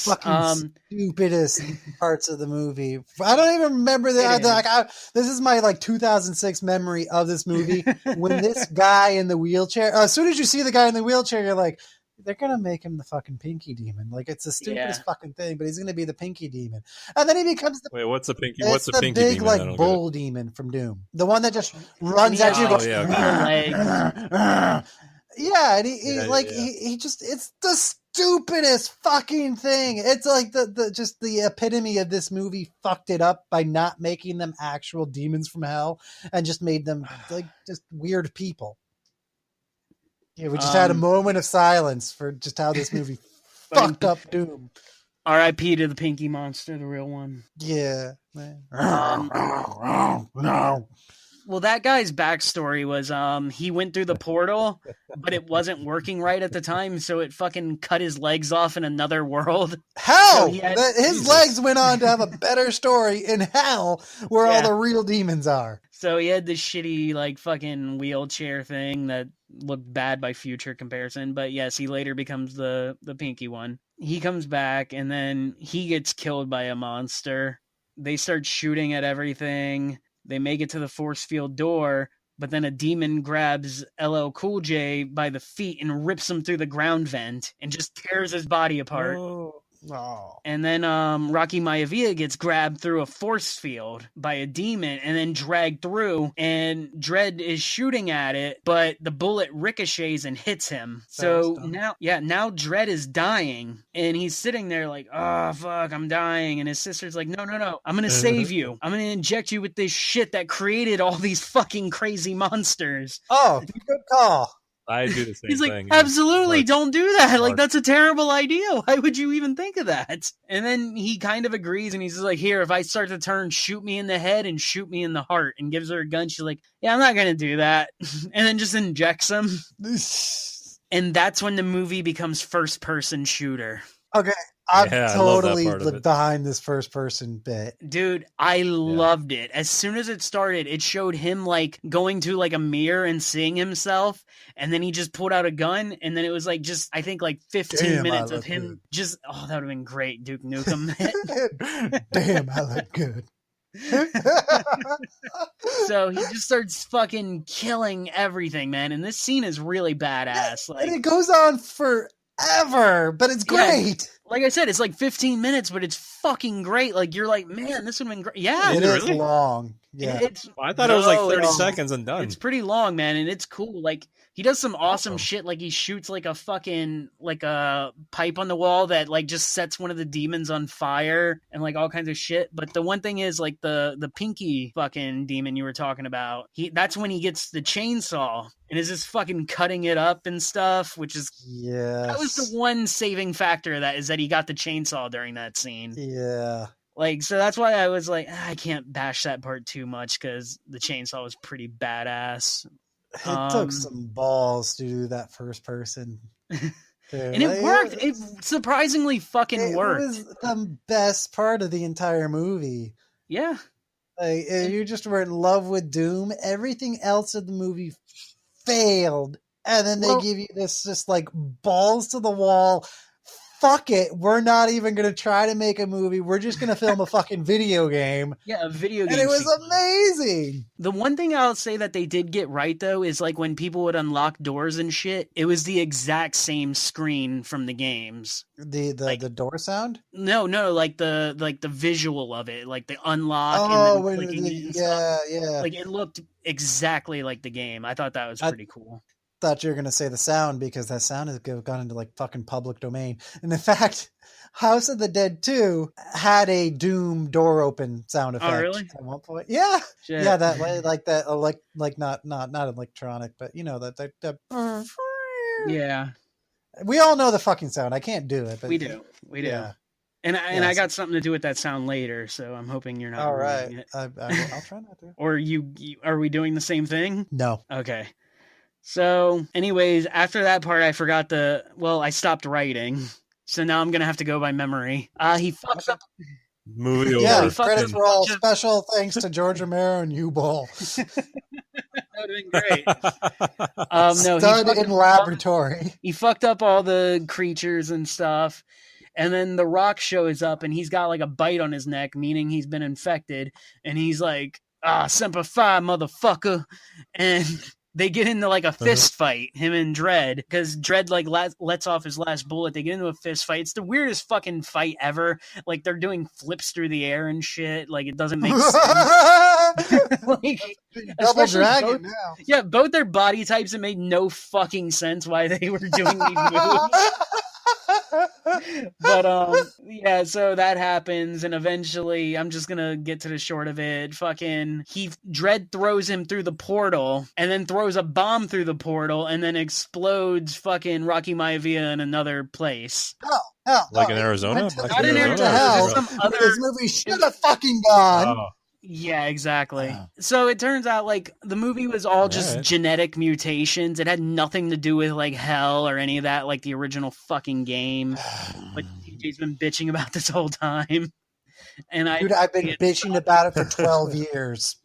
fucking stupidest parts of the movie. I don't even remember that. This is my 2006 memory of this movie when this guy in the wheelchair. As soon as you see the guy in the wheelchair, you're like, they're gonna make him the fucking pinky demon. Like it's the stupidest fucking thing, but he's gonna be the pinky demon, and then he becomes the what's the pinky? What's the pinky big demon? bull demon from Doom, the one that just runs at you. Yeah, and he just it's the stupidest fucking thing. It's like the epitome of this movie fucked it up by not making them actual demons from hell and just made them like just weird people. Yeah, we just had a moment of silence for just how this movie fucked up Doom. R.I.P. to the Pinky Monster, the real one. Yeah. Man. Well, that guy's backstory was he went through the portal, but it wasn't working right at the time, so it fucking cut his legs off in another world. Hell! So His legs went on to have a better story in hell where all the real demons are. So he had this shitty, like, fucking wheelchair thing that looked bad by future comparison. But yes, he later becomes the Pinky one. He comes back, and then he gets killed by a monster. They start shooting at everything. They make it to the force field door, but then a demon grabs LL Cool J by the feet and rips him through the ground vent and just tears his body apart. Oh. And then Rocky Maivia gets grabbed through a force field by a demon and then dragged through, and Dredd is shooting at it, but the bullet ricochets and hits him. So now Dredd is dying, and he's sitting there like, oh, fuck, I'm dying. And his sister's like, no, I'm going to save you. I'm going to inject you with this shit that created all these fucking crazy monsters. Oh, good call. I do the same He's like, thing. absolutely, don't do that. Like, that's a terrible idea. Why would you even think of that? And then he kind of agrees, and he's just like, here, if I start to turn, shoot me in the head and shoot me in the heart, and gives her a gun. She's like, yeah, I'm not going to do that. And then just injects him. And that's when the movie becomes first-person shooter. Okay, I'm totally behind behind this first-person bit. Dude, I loved it. As soon as it started, it showed him, like, going to, like, a mirror and seeing himself, and then he just pulled out a gun, and then it was, like, just, I think, like, 15 minutes of him good. Just, oh, that would have been great, Duke Nukem. Damn, I look good. So he just starts fucking killing everything, man, and this scene is really badass. Like, and it goes on forever, but it's great. Like I said, it's like 15 minutes, but it's fucking great. Like, you're like, man, this would have been great. Yeah. It is long. Yeah. I thought it was like 30 seconds and done. It's pretty long, man, and it's cool. Like, he does some awesome shit. Like, he shoots like a fucking, like a pipe on the wall that like just sets one of the demons on fire and like all kinds of shit. But the one thing is, like, the Pinky fucking demon you were talking about, that's when he gets the chainsaw and is just fucking cutting it up and stuff, which is, that was the one saving factor of that, is that he got the chainsaw during that scene. Yeah. Like, so that's why I was like, I can't bash that part too much, because the chainsaw was pretty badass. It took some balls to do that first person. And it worked. It surprisingly fucking worked. It was the best part of the entire movie. Yeah. Like, you just were in love with Doom. Everything else in the movie failed. And then they give you this just like balls to the wall. Fuck it. We're not even going to try to make a movie. We're just going to film a fucking video game. Yeah, a video game. And it was amazing. The one thing I'll say that they did get right, though, is like when people would unlock doors and shit, it was the exact same screen from the games. The door sound? No, like the visual of it, like the unlock and then clicking it and stuff. Yeah. Like, it looked exactly like the game. I thought that was pretty cool. Thought you were going to say the sound, because that sound has gone into like fucking public domain. And in fact, House of the Dead 2 had a Doom door open sound effect. Oh, really? At one point. Yeah. Shit. Yeah, that way, like that, like not electronic, but you know, that Yeah. We all know the fucking sound. I can't do it, but we do. Yeah. And I got something to do with that sound later, so I'm hoping you're not. All right. It. I'll try not to. Or you are we doing the same thing? No. Okay. So, anyways, after that part, I forgot I stopped writing. So now I'm going to have to go by memory. He fucks up. Movie over. Yeah, credits for all special thanks to George Romero and Uwe Boll. That would have been great. No, Stud in laboratory. He fucked up all the creatures and stuff. And then The Rock shows up, and he's got like a bite on his neck, meaning he's been infected. And he's like, Semper Fi, motherfucker. And they get into like a fist fight, him and Dredd, because Dredd like lets off his last bullet. They get into a fist fight. It's the weirdest fucking fight ever. Like, they're doing flips through the air and shit. Like, it doesn't make sense. Like, Double dragon now. Yeah, both their body types, it made no fucking sense why they were doing these moves. But yeah, so that happens, and eventually, I'm just gonna get to the short of it. Fucking Dredd throws him through the portal, and then throws a bomb through the portal, and then explodes fucking Rocky Maivia in another place. Oh, Hell, Like no, in Arizona? went to- Like Not he in went Arizona. to hell. There's some other. This movie should have fucking gone. Oh, Yeah, exactly. Oh. So it turns out like the movie was all just Alright. genetic mutations. It had nothing to do with like hell or any of that, like the original fucking game. Like TJ's been bitching about this whole time. And Dude, I've been bitching about it for 12 years.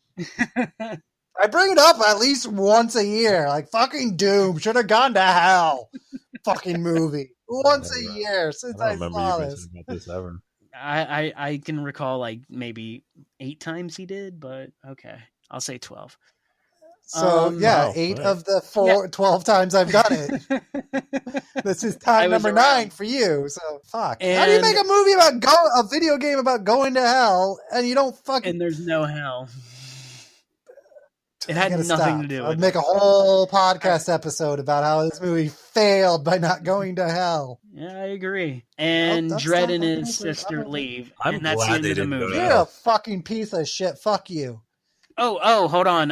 I bring it up at least once a year. Like, fucking Doom should have gone to hell. Fucking movie. Once a year since I I don't remember saw you this. bitching about this ever. I can recall like maybe 8 times he did, but okay. I'll say 12. So, yeah, Wow, 8 right. of the 12 times I've done it. This is I time was number around. 9 for you. So, fuck. How do you And- make a movie about a video game about going to hell and you don't fucking... And there's no hell. It I had gotta nothing stop. to do I'll with make a whole podcast episode about how this movie failed by not going to hell. Yeah, I agree. And that's Dredd not- and okay, his sister okay. leave. I'm and that's the glad end they of the didn't go movie. to You're hell. a fucking piece of shit. Fuck you. Oh, hold on.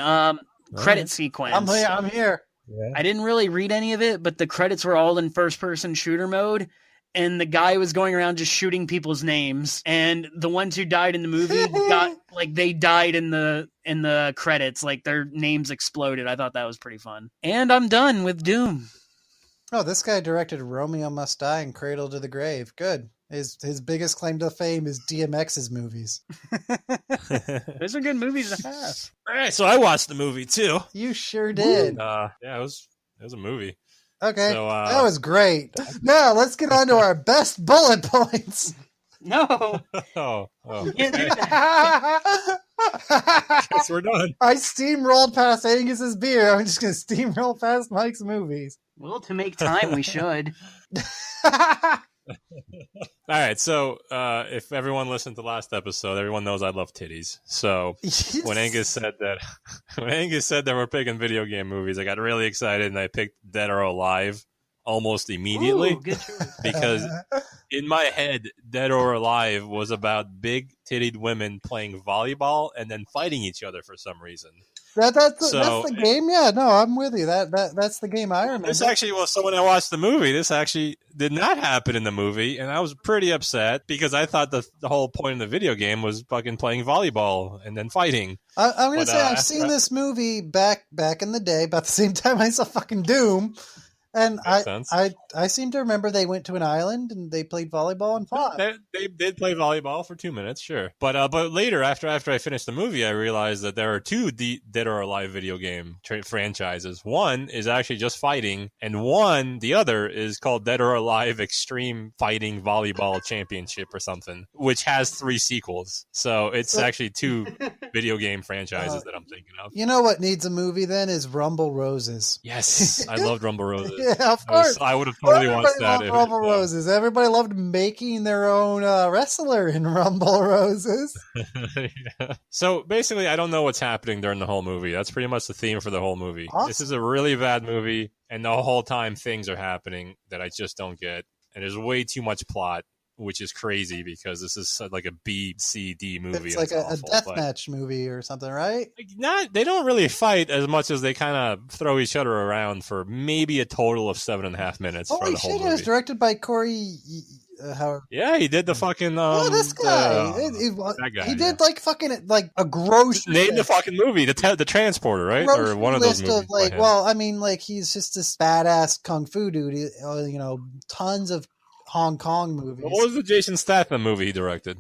Credit Alright. sequence. I'm here. Yeah. I didn't really read any of it, but the credits were all in first-person shooter mode, and the guy was going around just shooting people's names. And the ones who died in the movie got like they died in the credits, like their names exploded. I thought that was pretty fun. And I'm done with Doom. Oh, this guy directed Romeo Must Die and Cradle to the Grave. Good. His biggest claim to fame is DMX's movies. Those are good movies to have. All right, so I watched the movie too. You sure did. Yeah, it was a movie. Okay, So, that was great. Now let's get on to our best bullet points. No, Oh, you can't do that. guess we're done. I steamrolled past Angus's beer. I'm just gonna steamroll past Mike's movies. Well, to make time, we should. All right, so if everyone listened to last episode, everyone knows I love titties. So when Angus said that, we're picking video game movies, I got really excited and I picked Dead or Alive almost immediately. Ooh, good choice. Because in my head, Dead or Alive was about big tittied women playing volleyball and then fighting each other for some reason. that's So- the game. Yeah, no, I'm with you. That's the game I remember. This actually was, so when I watched the movie, this actually did not happen in the movie, and I was pretty upset because I thought the whole point of the video game was fucking playing volleyball and then fighting. I'm gonna But, say I've after seen I- this movie back in the day, about the same time I saw fucking Doom, and Makes sense. I seem to remember they went to an island and they played volleyball and fought. They did play volleyball for 2 minutes, sure. But later, after I finished the movie, I realized that there are 2 Dead or Alive video game franchises. One is actually just fighting, and the other is called Dead or Alive Extreme Fighting Volleyball Championship or something, which has 3 sequels. So it's actually 2 video game franchises that I'm thinking of. You know what needs a movie then is Rumble Roses. Yes, I loved Rumble Roses. Yeah, of course. I would have totally watched Everybody that. loved Rumble Roses. Everybody loved making their own wrestler in Rumble Roses. Yeah. So basically, I don't know what's happening during the whole movie. That's pretty much the theme for the whole movie. Awesome. This is a really bad movie, and the whole time things are happening that I just don't get. And there's way too much plot, which is crazy because this is like a B, C, D movie. It's like a awful, deathmatch movie or something, right? They don't really fight as much as they kind of throw each other around for maybe a total of 7.5 minutes for Holy the whole shit! It movie. was directed by Corey. Howard. Yeah, he did the fucking. Oh, this guy! that guy, He yeah. did like fucking like a grocery. Name the list. fucking movie, the transporter, right, Grocery or one of those list movies. of like, by him. well, I mean, like he's just this badass kung fu dude. You know, tons of Hong Kong movies. What was the Jason Statham movie he directed?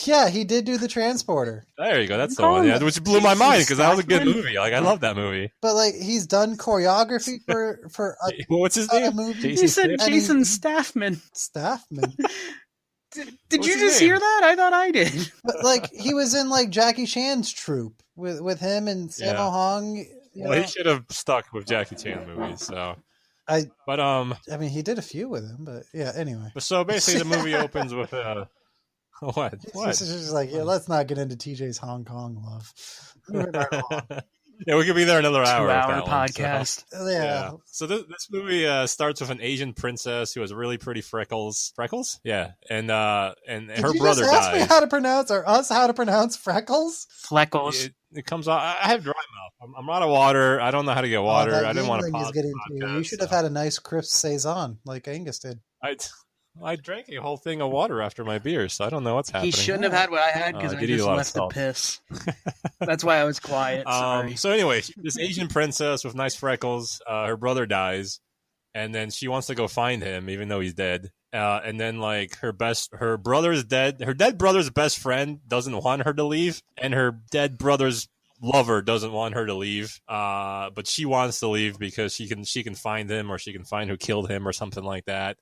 Yeah, he did do the Transporter, There you go. That's the one. Yeah, which blew my mind because that was a good movie. Like I love that movie. but like he's done choreography for What's his other name? movies. You said Statham? Jason Stathman. Staffman. Did What's you his just name? hear that? I thought I did. But like he was in like Jackie Chan's troupe with him and Sammo Yeah. Hung. You Well, know? he should have stuck with Jackie Chan movies. So, I but mean, he did a few with him, but yeah. Anyway, so basically the movie opens with what? It's just like, yeah, let's not get into TJ's Hong Kong love. Moving right along. Yeah, we could be there another hour. 2-hour with that one, so. podcast. Yeah. So this movie starts with an Asian princess who has really pretty freckles. Freckles? Yeah. And Did her you brother just ask me dies. how to pronounce how to pronounce freckles? Fleckles. It comes out. I have dry mouth. I'm out of water. I don't know how to get water. Oh, that I didn't want to Yingling is pause getting the to you. podcast, You should have so. had a nice crisp saison like Angus did. I drank a whole thing of water after my beer, so I don't know what's happening. He shouldn't have had what I had because I did eat a just lot of left to salt. piss. That's why I was quiet. Sorry. So anyway, this Asian princess with nice freckles, her brother dies, and then she wants to go find him, even though he's dead. And then like her brother's dead. Her dead brother's best friend doesn't want her to leave, and her dead brother's lover doesn't want her to leave. But she wants to leave because she can find him, or she can find who killed him, or something like that.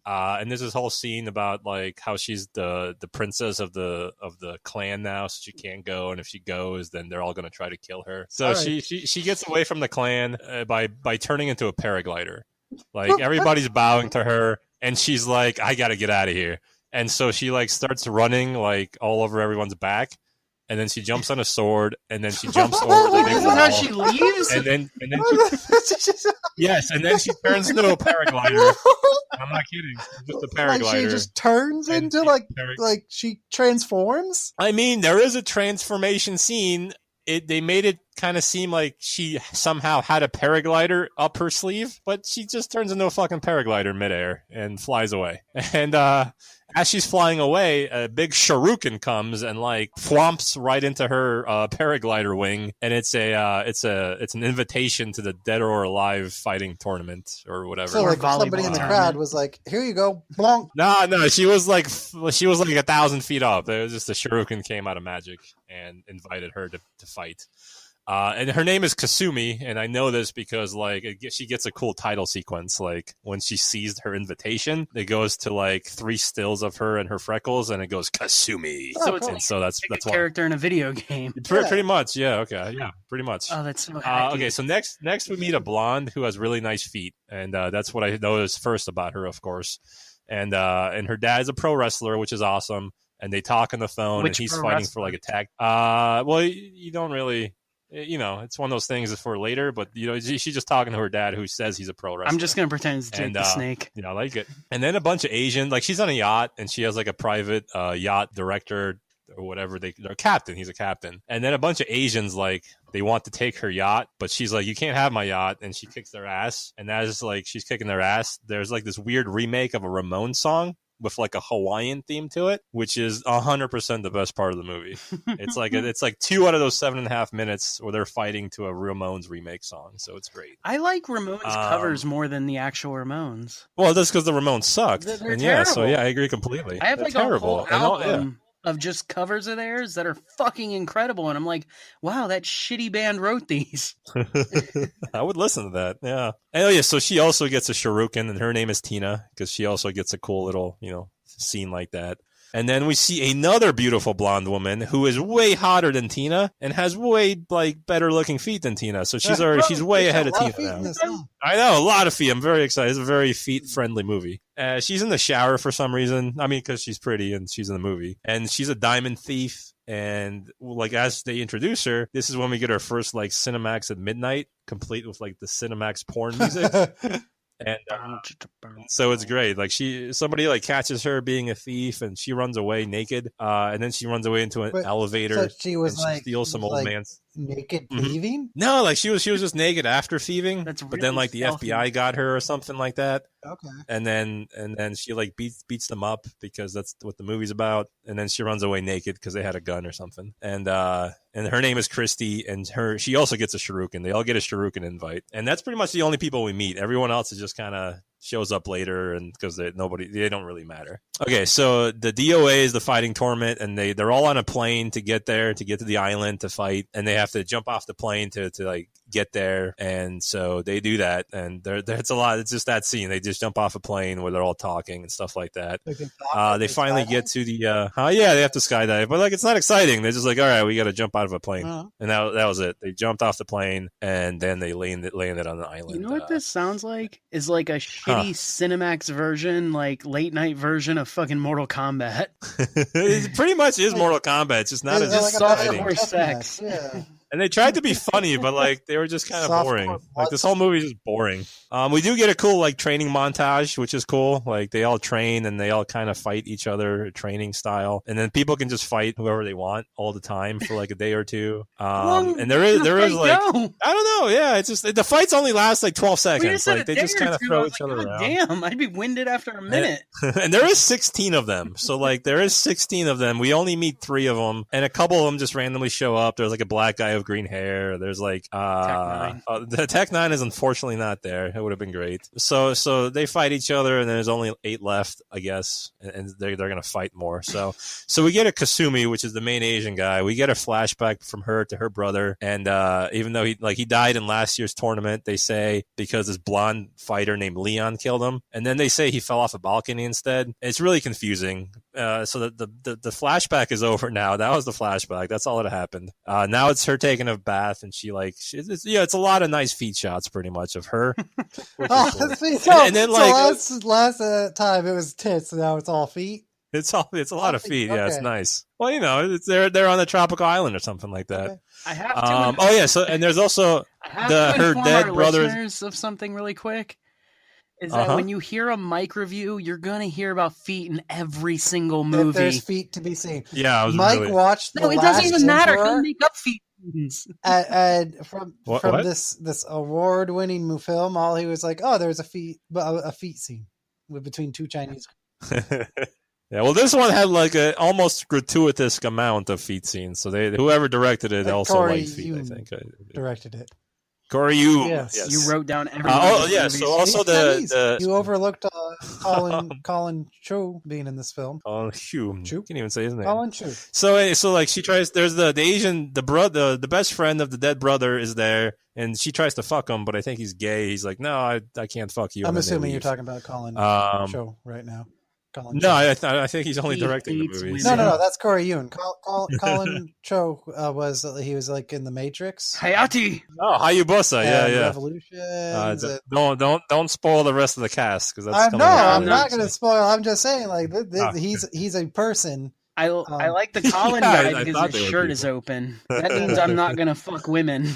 And there's this whole scene about like how she's the princess of the clan now, so she can't go, and if she goes, then they're all going to try to kill her. So she gets away from the clan by turning into a paraglider. Like everybody's bowing to her, and she's like, "I got to get out of here." And so she like starts running like all over everyone's back. And then she jumps on a sword, and then she jumps over the big This is wall. how she leaves? And then yes, and then she turns into a paraglider. I'm not kidding. Just a paraglider. Like she just turns into like she transforms. I mean, there is a transformation scene. They made it kind of seem like she somehow had a paraglider up her sleeve, but she just turns into a fucking paraglider midair and flies away. And as she's flying away, a big shuriken comes and like flomps right into her paraglider wing, and it's an invitation to the Dead or Alive fighting tournament or whatever. So like somebody in the crowd was like, "Here you go, blonk." No, she was like 1,000 feet up. It was just the shuriken came out of magic and invited her to fight. And her name is Kasumi, and I know this because like she gets a cool title sequence. Like when she sees her invitation, it goes to like 3 stills of her and her freckles, and it goes Kasumi. So it's that's a character in a video game. Pretty much, yeah. Okay, yeah, pretty much. Oh, that's so hacky. Okay. So next we meet a blonde who has really nice feet, and that's what I noticed first about her, of course. And her dad's a pro wrestler, which is awesome. And they talk on the phone, and he's fighting for like a tag. Well, you don't really. You know, it's one of those things for later, but you know, she's just talking to her dad, who says he's a pro wrestler. I'm just gonna pretend it's Jake the Snake. You know, I like it. And then a bunch of Asian, like she's on a yacht, and she has like a private yacht director or whatever. Or captain. He's a captain. And then a bunch of Asians, like they want to take her yacht, but she's like, "You can't have my yacht," and she kicks their ass. And as like she's kicking their ass, there's like this weird remake of a Ramones song with like a Hawaiian theme to it, which is 100% the best part of the movie. It's like 2 out of those 7.5 minutes where they're fighting to a Ramones remake song, so it's great. I like Ramones covers more than the actual Ramones. Well, that's because the Ramones sucked. They're and terrible. I agree completely. I have they're like terrible. a whole album of just covers of theirs that are fucking incredible, and I'm like, wow, that shitty band wrote these. I would listen to that. Yeah. And so she also gets a shuriken, and her name is Tina, because she also gets a cool little, scene like that. And then we see another beautiful blonde woman who is way hotter than Tina and has way like better looking feet than Tina. So she's way ahead of Tina now. I know, a lot of feet. I'm very excited. It's a very feet friendly movie. She's in the shower for some reason. I mean, because she's pretty and she's in the movie. And she's a diamond thief. And like as they introduce her, this is when we get our first like Cinemax at midnight, complete with like the Cinemax porn music. And so it's great. Like somebody like catches her being a thief, and she runs away naked. And then she runs away into an elevator. So she was like, steals some old man's naked thieving. No, like she was just naked after thieving. That's really but then like the stealthy. FBI got her or something like that. Okay. And then she like beats them up because that's what the movie's about. And then she runs away naked because they had a gun or something. And her name is Christy, and she also gets a shuriken. They all get a shuriken invite, and that's pretty much the only people we meet. Everyone else is just kind of shows up later, and because they don't really matter. Okay, so the DOA is the fighting tournament, and they're all on a plane to get there, to get to the island to fight, and they have to jump off the plane to like get there. And so they do that, and it's a lot. It's just that scene. They just jump off a plane where they're all talking and stuff like that. They finally get to the they have to skydive, but like it's not exciting. They're just like, all right, we got to jump out of a plane. And that was it. They jumped off the plane, and then they landed on the island. You know what this sounds like? Is like a shitty Cinemax version, like late night version of fucking Mortal Kombat. It pretty much is Mortal Kombat. It's just not as just exciting. soft more sex. Yeah. And they tried to be funny, but like they were just kind of Softcore boring. Like butts. this whole movie is just boring. We do get a cool like training montage, which is cool. Like they all train and they all kind of fight each other, training style, and then people can just fight whoever they want all the time for like a day or two. And there is like I don't know, yeah, it's just the fights only last like 12 seconds. Like they just kind of throw each other around. Damn, I'd be winded after a minute. And there is 16 of them, so like there is 16 of them. We only meet 3 of them, and a couple of them just randomly show up. There's like a black guy with green hair. There's like the Tech 9 is unfortunately not there. It would have been great. So they fight each other, and there's only 8 left, I guess, and they're gonna fight more. So we get a Kasumi, which is the main Asian guy. We get a flashback from her to her brother, and even though he died in last year's tournament, they say because this blonde fighter named Leon killed him, and then they say he fell off a balcony instead. It's really confusing. So the flashback is over now. That was the flashback. That's all that happened. Now it's her taking a bath, and it's a lot of nice feet shots, pretty much, of her. And then like last time it was tits, so now it's all feet. It's a lot of feet. Okay. Yeah, it's nice. Well, you know, they're on a tropical island or something like that. Okay. I have to. So and there's also her dead brothers of something really quick. Is that when you hear a Mike review, you're gonna hear about feet in every single movie. If there's feet to be seen. Yeah, Mike watched. No, it doesn't even matter. He'll make up feet scenes. And from this award-winning film, all he was like, "Oh, there's a feet scene between 2 Chinese." Yeah, well, this one had like a almost gratuitous amount of feet scenes. So whoever directed it also liked feet. I think directed it. Corey, you yes. You wrote down every. So also you overlooked Colin Cho being in this film. Colin Chu. Can't even say his name. Colin Chu. So like she tries. There's the Asian the best friend of the dead brother is there, and she tries to fuck him, but I think he's gay. He's like, no, I can't fuck you. I'm assuming you're talking about Colin Cho right now. No, I think he's only directing the movies. No, that's Corey Yoon. Colin Cho was like in the Matrix. Hayati. Oh, Hayabusa, yeah. Revolution. Don't spoil the rest of the cast because that's I'm not going to spoil. I'm just saying, like he's a person. I like the Colin guy because his shirt is open. That means I'm not going to fuck women.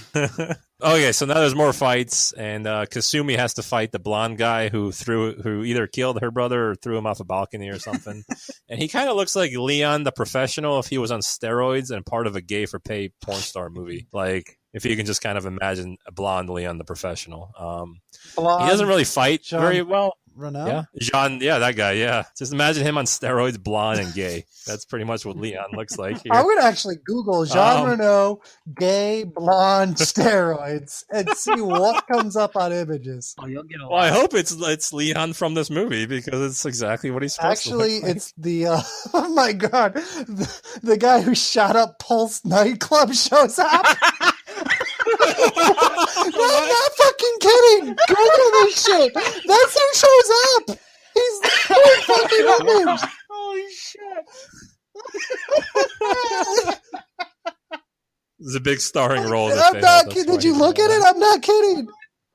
Okay, so now there's more fights, and Kasumi has to fight the blonde guy who either killed her brother or threw him off a balcony or something. And he kind of looks like Leon the Professional if he was on steroids and part of a gay for pay porn star movie. Like if you can just kind of imagine a blonde Leon the Professional. He doesn't really fight very well. Renault? Yeah, that guy, yeah. Just imagine him on steroids, blonde and gay. That's pretty much what Leon looks like here. I would actually Google Jean Renault, gay, blonde, steroids, and see what comes up on images. Oh, you'll get a lot. Well, I hope it's Leon from this movie because it's exactly what he's supposed to look like. It's the, oh my god, the guy who shot up Pulse nightclub shows up. No, I'm not fucking kidding. Google this shit. That's who shows up. He's the fucking image. Holy shit. It's a big starring role. I'm not kidding. Did you look at it? I'm not kidding.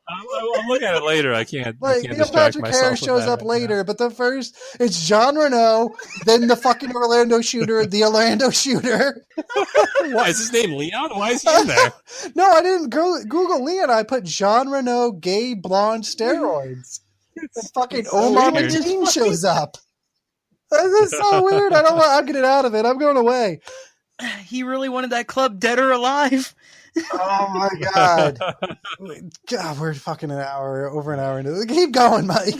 I'll look at it later. I can't. Like, Neil Patrick Harris shows up later, but the first it's Jean Renault, then the fucking Orlando shooter, the Orlando shooter. Why is his name Leon? Why is he in there? No, I didn't Google Leon. I put Jean Renault, gay, blonde, steroids. The fucking Omar Mateen shows up. This is so weird. I'll get it out of it. I'm going away. He really wanted that club dead or alive. Oh my god! God, we're fucking over an hour into this. Keep going, Mike.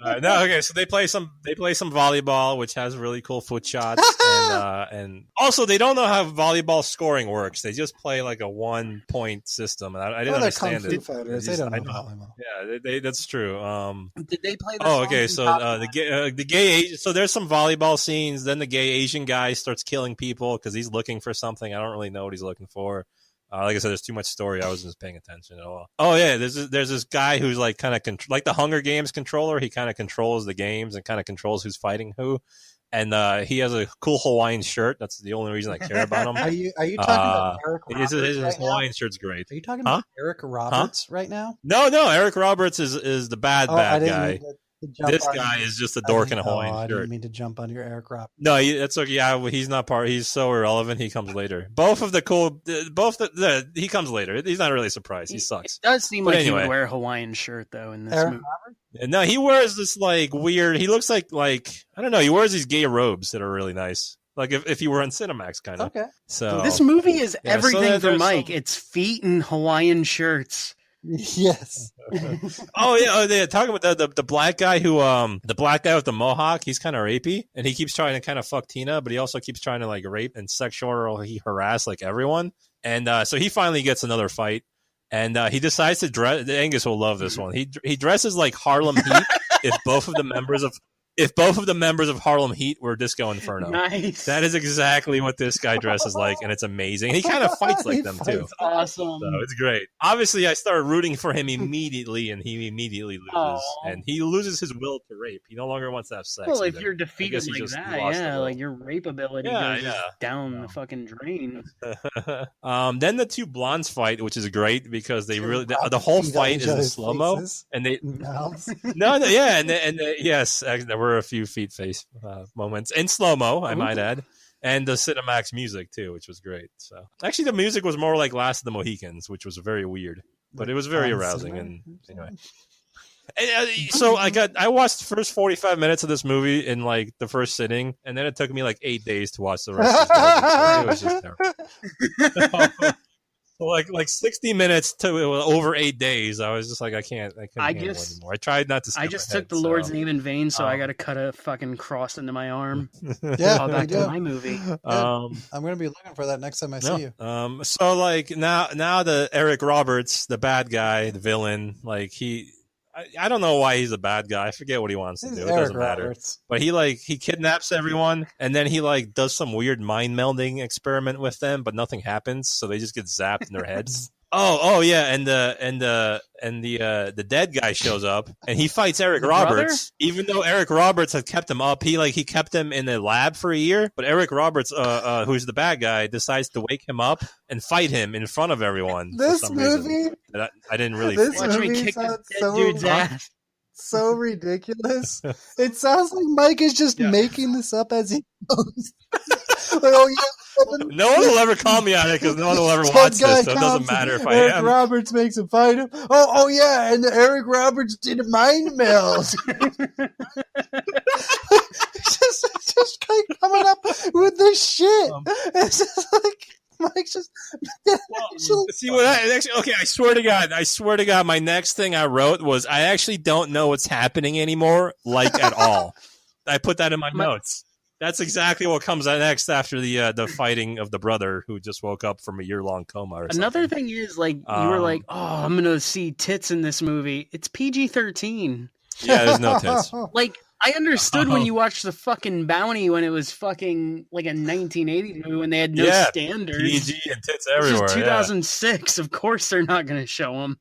Okay. So they play some volleyball, which has really cool foot shots, and also they don't know how volleyball scoring works. They just play like a 1-point system, and I didn't understand it. Fighters. They don't know volleyball. Yeah, that's true. Did they play? Okay. So the gay. So there's some volleyball scenes. Then the gay Asian guy starts killing people because he's looking for something. I don't really know what he's looking for. Like I said, there's too much story. I wasn't paying attention at all. Oh yeah, there's this guy who's like kind of like the Hunger Games controller. He kind of controls the games and kind of controls who's fighting who. And he has a cool Hawaiian shirt. That's the only reason I care about him. Are you talking about Eric Roberts? His Hawaiian shirt's great. Are you talking about Eric Roberts right now? No. Eric Roberts is the bad guy. This guy is just a dork in a Hawaiian I shirt. didn't mean to jump on your Eric Rob. No, that's okay. Yeah, well, he's not part. He's so irrelevant. He comes later. He comes later. He's not really surprised. He sucks. It does seem But like anyway. he would wear a Hawaiian shirt though in this Eric movie. No, he wears this like weird. He looks like I don't know. He wears these gay robes that are really nice. Like if he were on Cinemax, kind of. Okay. So This movie is Yeah, so everything for there's Mike. some- It's feet and Hawaiian shirts. Yes. Oh yeah. Talking about the black guy the black guy with the mohawk. He's kind of rapey, and he keeps trying to kind of fuck Tina, but he also keeps trying to like rape and sexually harass like everyone. And so he finally gets another fight, and he decides to dress. Angus will love this one. He dresses like Harlem Heat if both of the members of Harlem Heat were Disco Inferno. Nice. That is exactly what this guy dresses like, and it's amazing. And he kind of fights like them too. That's awesome. So it's great. Obviously, I started rooting for him immediately, and he immediately loses. Aw. And he loses his will to rape. He no longer wants to have sex. Well, if either. you're I defeated guess he like just that, lost the yeah, will. like your rape ability Yeah, goes yeah. down the fucking drain. Then the two blondes fight, which is great because they really the whole fight is in slow mo, and they Mouths. yeah, and yes, actually, there were a few feet face moments in slow mo, I might add. And the Cinemax music too, which was great. So actually, the music was more like Last of the Mohicans, which was very weird, but it was very arousing. And anyway, so I watched the first 45 minutes of this movie in like the first sitting, and then it took me like 8 days to watch the rest. It was just terrible. So like 60 minutes to over 8 days. I was just like, I couldn't handle it anymore. I tried not to. I just took the Lord's name in vain, so I got to cut a fucking cross into my arm. Yeah, Call me back too. to my movie. I'm gonna be looking for that next time I see you. So like now the Eric Roberts, the bad guy, the villain, like I don't know why he's a bad guy. I forget what he wants to He's do. It Eric doesn't matter. Roberts. But he kidnaps everyone, and then he like does some weird mind melding experiment with them, but nothing happens, so they just get zapped in their heads. Oh yeah, and the dead guy shows up, and he fights Eric Roberts, even though Eric Roberts had kept him up. He kept him in the lab for a year, but Eric Roberts, who's the bad guy, decides to wake him up and fight him in front of everyone. This for some movie, reason. I didn't really. this Watch me movie kick sounds this dead dude's ass. so ridiculous. It sounds like Mike is just making this up as he goes. Like, oh yeah. No one will ever call me on it because no one will ever watch this, so it doesn't matter if I Eric am. Roberts makes him fight him. Oh yeah, and Eric Roberts did a mind meld. just like coming up with this shit. It's just like Mike's just. See what okay, I swear to God, my next thing I wrote was I actually don't know what's happening anymore, like at all. I put that in my notes. That's exactly what comes next after the fighting of the brother who just woke up from a year-long coma or something. Another thing is, like, you were like, oh, I'm going to see tits in this movie. It's PG-13. Yeah, there's no tits. Like, I understood when you watched the fucking Bounty when it was fucking like a 1980s movie when they had no standards. PG and tits everywhere. This is 2006. Of course they're not going to show them.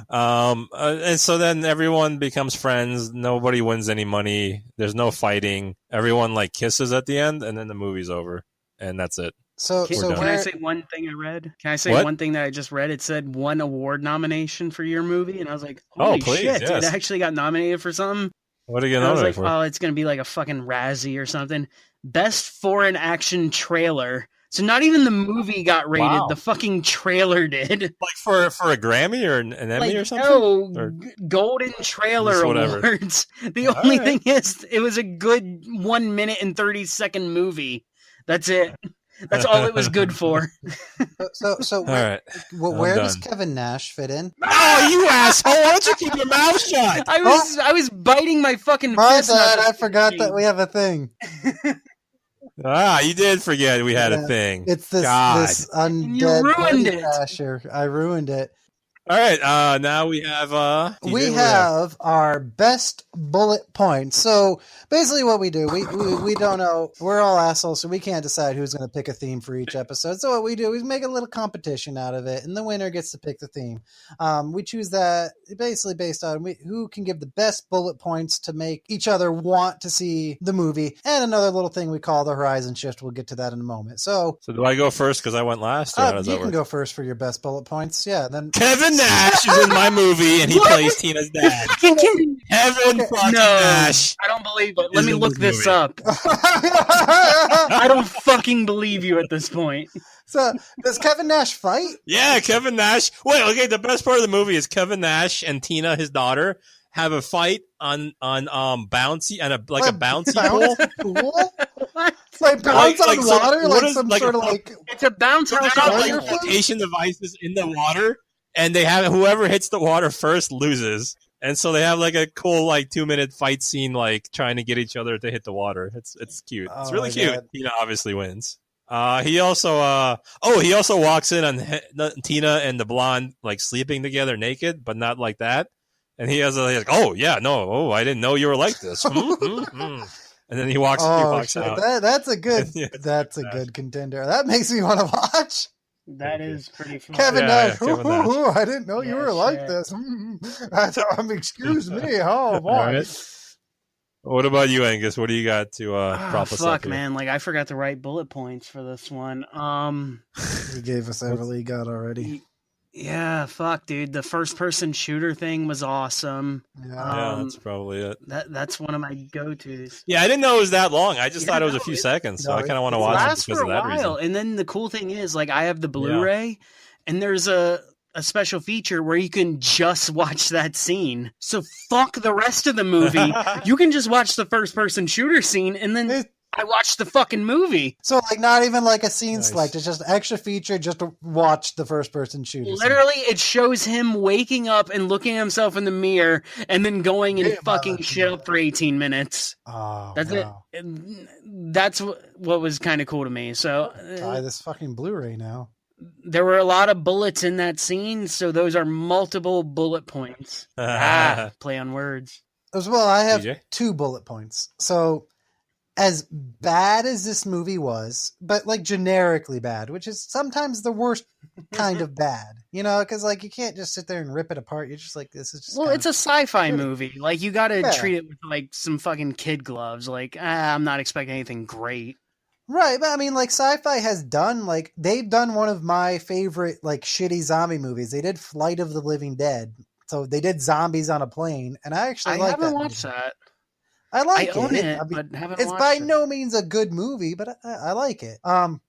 And so then everyone becomes friends. Nobody wins any money. There's no fighting. Everyone like kisses at the end, and then the movie's over, and that's it. So Can where, I say one thing I read? Can I say What? one thing that I just read? It said 1 award nomination for your movie, and I was like, holy please, shit, yes. it actually got nominated for something. What are you And I was nominated like, for? oh, it's going to be like a fucking Razzie or something. Best foreign action trailer. So not even the movie got rated. Wow. The fucking trailer did. Like for a Grammy or an Emmy Like, or something? no, Or- Golden Trailer Just whatever. Awards. The only right. thing is, it was a good 1 minute and 30-second movie. That's it. That's all it was good for. so All right. where does done. Kevin Nash fit in? Oh, you asshole! Why don't you keep your mouth shut? I was biting my fucking My fist. not bad, I just forgot speaking. that we have a thing. You did forget we had a thing. It's this God. this undead You ruined Buddy it. Crasher. I ruined it. All right. Now we have. DJ, We what do have our best bullet points. So basically, what we do, we don't know. We're all assholes, so we can't decide who's going to pick a theme for each episode. So what we do is make a little competition out of it, and the winner gets to pick the theme. We choose that basically based on who can give the best bullet points to make each other want to see the movie. And another little thing we call the horizon shift. We'll get to that in a moment. So So do I go first because I went last? Or how does you that can work? go first for your best bullet points. Yeah, then Kevin Kevin Nash is in my movie, and he plays Tina's dad. Kevin fucking Nash. I don't believe it. Let is me in look this this movie. up. I don't fucking believe you at this point. So does Kevin Nash fight? Yeah, Kevin Nash. Wait, okay. The best part of the movie is Kevin Nash and Tina, his daughter, have a fight on bouncy and a bouncy pool. What? Like bounce on so water, what like is- some like sort a- of like. It's a bounce So house they have water like flute? flotation devices in the water, and they have whoever hits the water first loses. And so they have like a cool 2-minute fight scene, trying to get each other to hit the water. It's cute. It's Oh really my cute. God. Tina obviously wins. He also walks in on Tina and the blonde sleeping together naked, but not like that. And he's like, oh yeah, no, oh I didn't know you were like this. And then he walks shit. out. That's a good. Yeah, That's a good contender. That makes me want to watch. That is pretty fun. Kevin Nash. Kevin Nash. I didn't know you Yeah, were like shit. this. Excuse me. Oh boy. All right. What about you, Angus? What do you got to prop us up Fuck, here? man. I forgot to write bullet points for this one. He gave us everything he got already. Yeah, fuck, dude. The first-person shooter thing was awesome. Yeah. Yeah, that's probably it. That's one of my go-tos. Yeah, I didn't know it was that long. I just Yeah, thought it was a no, few it- seconds, so no, I kind of want to It watch it lasts because for of a that while, reason. and then the cool thing is, I have the Blu-ray, and there's a special feature where you can just watch that scene. So fuck the rest of the movie. You can just watch the first-person shooter scene, and then I watched the fucking movie. So not even like a scene Nice. select. It's just an extra feature just to watch the first person shooter. Literally, it shows him waking up and looking at himself in the mirror, and then going and Yeah, fucking man. shit up for 18 minutes. Oh, That's wow. it. That's what was kind of cool to me. So Buy this fucking Blu-ray now. there were a lot of bullets in that scene, so those are multiple bullet points. Play on words. As well, I have DJ? 2 bullet points. So, as bad as this movie was, but generically bad, which is sometimes the worst kind of bad, because you can't just sit there and rip it apart. You're just like, this is just. Well, it's a sci-fi shitty. movie. You got to Yeah. treat it with some fucking kid gloves. I'm not expecting anything great. Right, but I mean, Sci-Fi has done they've done one of my favorite shitty zombie movies. They did Flight of the Living Dead, so they did zombies on a plane, and I actually I like haven't that watched movie. that. I like I own it, I mean, but haven't it's watched by it. no means a good movie, but I like it. But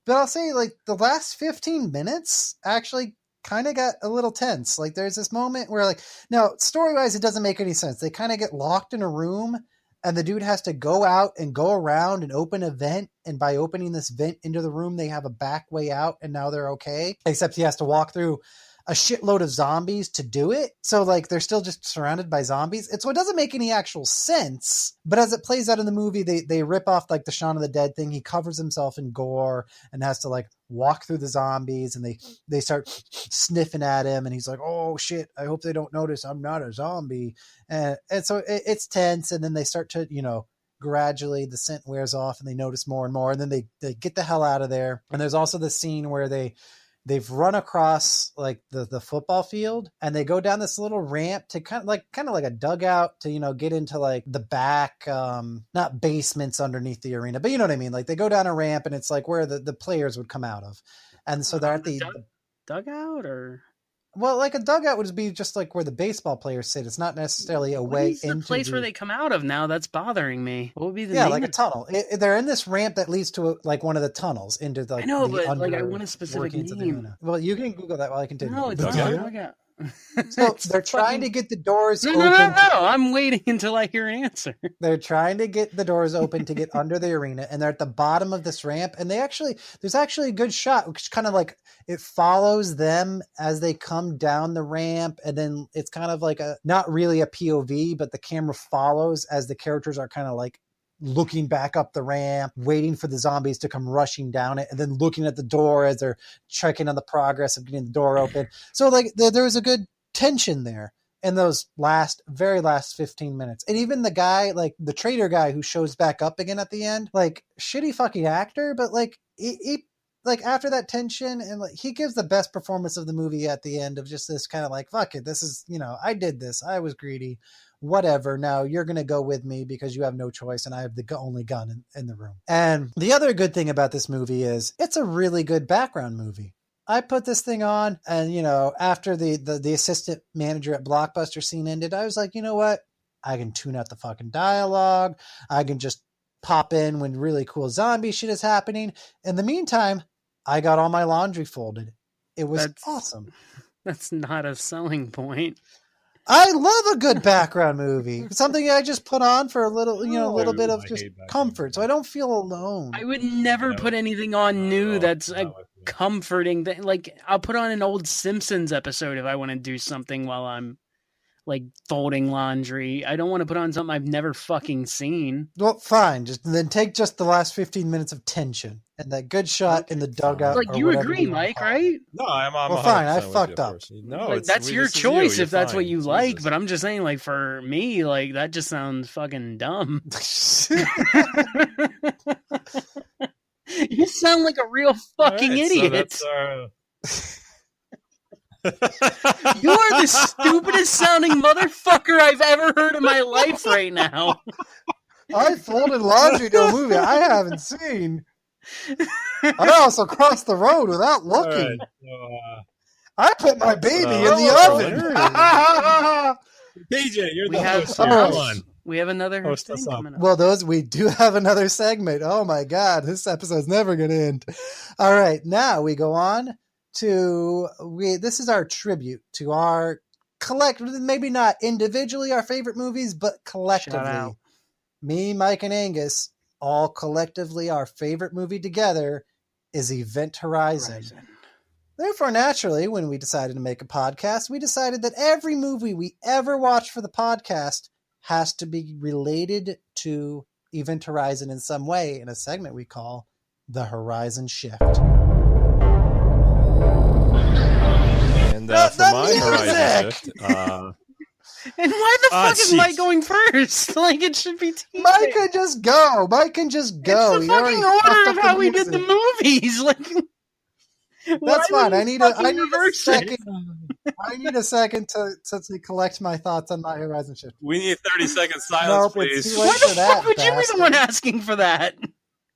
I'll say the last 15 minutes actually kind of got a little tense. There's this moment where now story-wise it doesn't make any sense. They kind of get locked in a room and the dude has to go out and go around and open a vent, and by opening this vent into the room they have a back way out and now they're okay. Except he has to walk through a shitload of zombies to do it. So they're still just surrounded by zombies. So it doesn't make any actual sense. But as it plays out in the movie, they rip off the Shaun of the Dead thing. He covers himself in gore and has to walk through the zombies, and they start sniffing at him, and he's like, oh shit, I hope they don't notice I'm not a zombie. And so it's tense, and then they start to, gradually the scent wears off and they notice more and more, and then they get the hell out of there. And there's also the scene where they've run across the football field, and they go down this little ramp to kind of like a dugout to, get into the back, not basements underneath the arena, but you know what I mean? They go down a ramp, and it's where the players would come out of. And so they're at the dugout, or well, a dugout would be just where the baseball players sit. It's not necessarily a way into the place where they come out of now. That's bothering me. What would be the yeah, name? a tunnel. They're in this ramp that leads to one of the tunnels into the. I know, the but under I want a specific workings of the name. arena. Well, you can Google that while I continue. No, it's Dugout? not dugout. So they're trying to get the doors No, open. no. I'm waiting until I hear an answer. They're trying to get the doors open to get under the arena, and they're at the bottom of this ramp. And there's actually a good shot, which kind of it follows them as they come down the ramp, and then it's kind of not really a POV, but the camera follows as the characters are kind of looking back up the ramp, waiting for the zombies to come rushing down it, and then looking at the door as they're checking on the progress of getting the door open. So there was a good tension there in those very last 15 minutes. And even the guy, the traitor guy who shows back up again at the end, shitty fucking actor, but he after that tension, and he gives the best performance of the movie at the end of just this kind of fuck it, this is, I did this, I was greedy, whatever, now you're going to go with me because you have no choice and I have the only gun in the room. And the other good thing about this movie is it's a really good background movie. I put this thing on, and after the assistant manager at Blockbuster scene ended, I was like, you know what? I can tune out the fucking dialogue. I can just pop in when really cool zombie shit is happening. In the meantime, I got all my laundry folded. It was awesome. That's not a selling point. I love a good background movie. Something I just put on for a little, little bit of just comfort, so I don't feel alone. I would never put anything on new that's a comforting thing. Like, I'll put on an old Simpsons episode if I want to do something while I'm like folding laundry. I don't want to put on something I've never fucking seen. Well, fine. Then take just the last 15 minutes of tension and that good shot in the dugout. Like, you agree, Mike, right? No, I'm well, fine. I fucked up. No, like, that's your choice if that's what you like. But I'm just saying, like, for me, like, that just sounds fucking dumb. You sound like a real fucking idiot. You are the stupidest sounding motherfucker I've ever heard in my life right now. I folded laundry to a movie I haven't seen. I also crossed the road without looking. Right, I put my baby in the oven. DJ, you're the host. Come on. We have another thing coming up. Well, we do have another segment. Oh my God, this episode's never going to end. All right, now we go on to this is our tribute to our maybe not individually our favorite movies, but collectively. Me, Mike, and Angus, all collectively our favorite movie together is Event Horizon. Therefore, naturally, when we decided to make a podcast, we decided that every movie we ever watch for the podcast has to be related to Event Horizon in some way in a segment we call The Horizon Shift. And for my Horizon Shift... and why the fuck is Mike going first? Like, it should be TJ. Mike can just go. It's the fucking order of how we did the movies. Like, that's fine. I need a second. I need a second to collect my thoughts on my Horizon Shift. We need 30 seconds silence, please. Why the fuck would you be the one asking for that?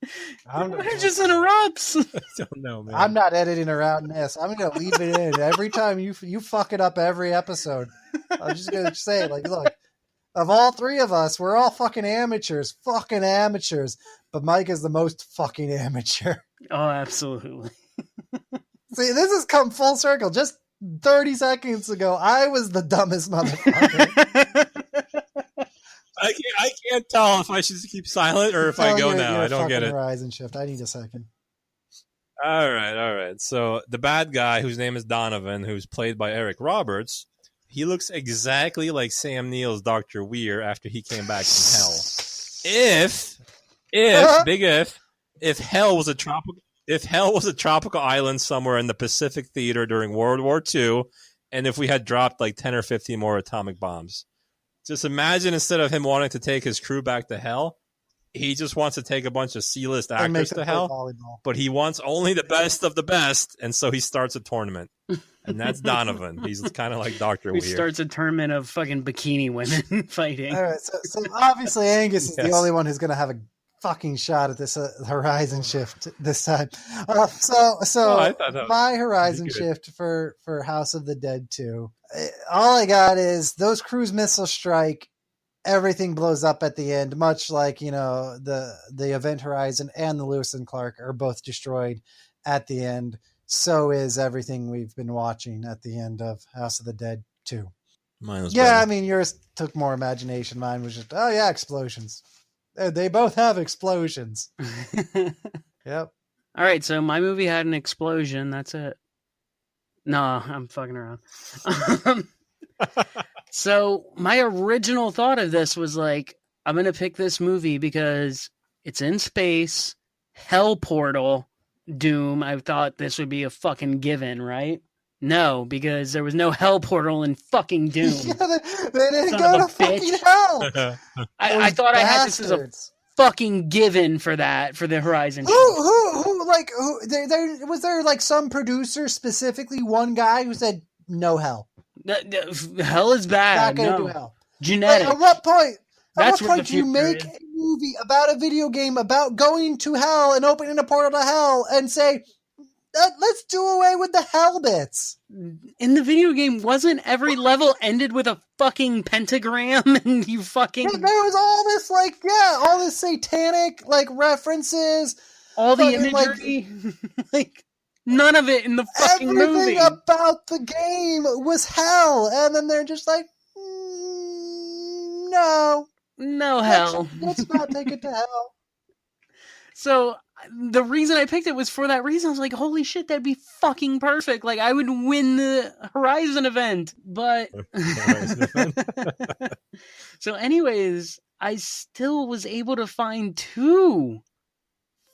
It just interrupts. I don't know, man. I'm not editing around this. I'm going to leave it in. Every time you fuck it up every episode. I'm just going to say, like, look, of all three of us, we're all fucking amateurs. But Mike is the most fucking amateur. Oh, absolutely. See, this has come full circle. Just 30 seconds ago, I was the dumbest motherfucker. I can't tell if I should keep silent or if I go now. I don't get it. Horizon Shift. I need a second. All right. So the bad guy, whose name is Donovan, who's played by Eric Roberts, he looks exactly like Sam Neill's Dr. Weir after he came back from hell. If hell was a tropical island somewhere in the Pacific Theater during World War II, and if we had dropped like 10 or 15 more atomic bombs. Just imagine, instead of him wanting to take his crew back to hell, he just wants to take a bunch of C-list actors to hell, but he wants only the best of the best, and so he starts a tournament. And that's Donovan. He's kind of like Dr. Weir. He starts a tournament of fucking bikini women fighting. All right, so obviously Angus is the only one who's going to have a fucking shot at this Horizon Shift this time. My Horizon Shift for House of the Dead 2. All I got is those cruise missiles strike. Everything blows up at the end, much like, the Event Horizon and the Lewis and Clark are both destroyed at the end. So is everything we've been watching at the end of House of the Dead 2. Mine was better. I mean, yours took more imagination. Mine was just, explosions. They both have explosions. Yep. All right, so my movie had an explosion. That's it. No, I'm fucking around. So my original thought of this was like, I'm going to pick this movie because it's in space, hell portal, Doom. I thought this would be a fucking given, right? No, because there was no hell portal in fucking Doom. Yeah, they didn't go to fucking hell. I thought I had this as a fucking given for the Horizon. Was there like some producer, specifically one guy who said no hell? Hell is bad. Not gonna do hell. Genetic. At what point? That's what point do you make a movie about a video game about going to hell and opening a portal to hell and say, let's do away with the hell bits. In the video game, wasn't every level ended with a fucking pentagram and you fucking... Yeah, there was all this, like, all this satanic, like, references. All the fucking, imagery. Like, none of it in the fucking everything movie. about the game was hell. And then they're just like, no. No hell. Let's not take it to hell. So the reason I picked it was for that reason. I was like, holy shit, that'd be fucking perfect. Like, I would win the Horizon event. But so anyways, I still was able to find 2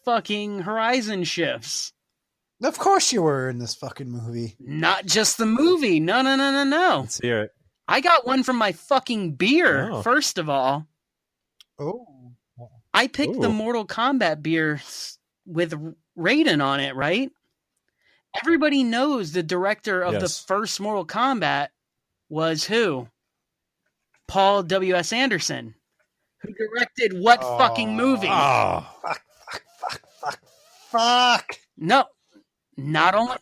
fucking Horizon shifts. Of course you were in this fucking movie. Not just the movie. No. Let's hear it. I got one from my fucking beer, first of all. Oh. I picked the Mortal Kombat beer with Raiden on it, right? Everybody knows the director of the first Mortal Kombat was who? Paul W.S. Anderson. Who directed what fucking movie? Oh. Fuck. No, not only...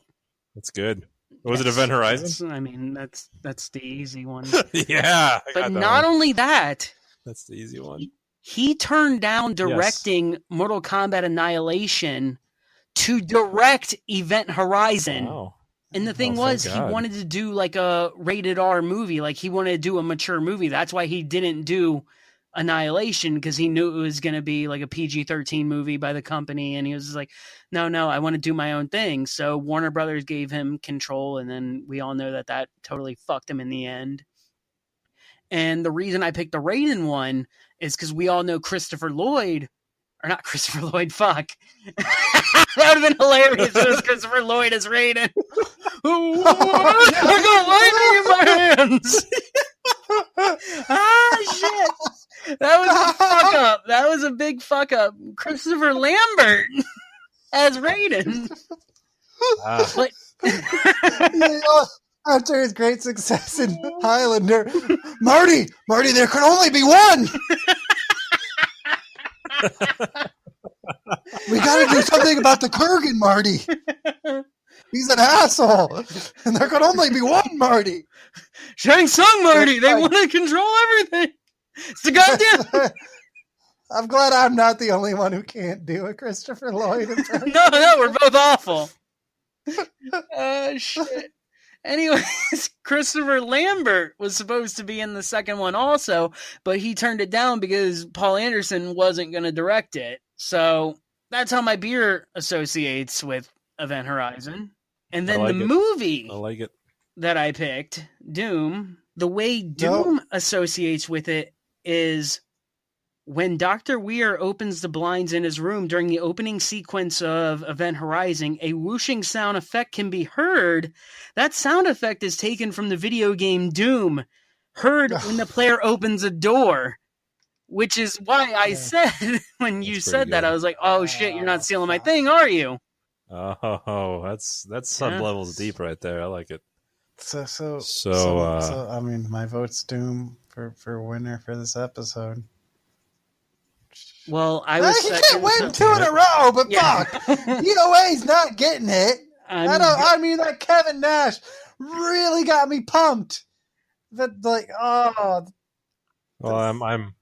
That's good. Was it Event Horizon? I mean, that's the easy one. Yeah. But not only that... That's the easy one. He turned down directing Mortal Kombat Annihilation to direct Event Horizon. Wow. And the thing was, he wanted to do like a rated R movie. Like, he wanted to do a mature movie. That's why he didn't do Annihilation, because he knew it was going to be like a PG-13 movie by the company. And he was just like, no, I want to do my own thing. So Warner Brothers gave him control. And then we all know that totally fucked him in the end. And the reason I picked the Raiden one is because we all know Christopher Lloyd, or not Christopher Lloyd, fuck. That would have been hilarious if it was Christopher Lloyd as Raiden. I got lightning in my hands. Shit. That was a fuck up. That was a big fuck up. Christopher Lambert as Raiden. But... After his great success in Highlander, Marty, there could only be one. We got to do something about the Kurgan, Marty. He's an asshole, and there could only be one Marty. Shang Tsung, Marty. They want to control everything. It's the goddamn. I'm glad I'm not the only one who can't do a Christopher Lloyd impression. No, we're both awful. Shit. Anyways, Christopher Lambert was supposed to be in the second one also, but he turned it down because Paul Anderson wasn't going to direct it. So that's how my beer associates with Event Horizon. And then the movie that I picked, Doom, the way Doom associates with it is when Dr. Weir opens the blinds in his room during the opening sequence of Event Horizon, a whooshing sound effect can be heard. That sound effect is taken from the video game Doom, heard when the player opens a door, which is why I said, when you said that, I was like, oh shit, you're not stealing my thing, are you? Oh, that's some levels deep right there. I like it. So I mean, my vote's Doom for winner for this episode. Well, I was. You can't win 2 in a row, but fuck, DOA's not getting it. I mean, that Kevin Nash really got me pumped. Well, I'm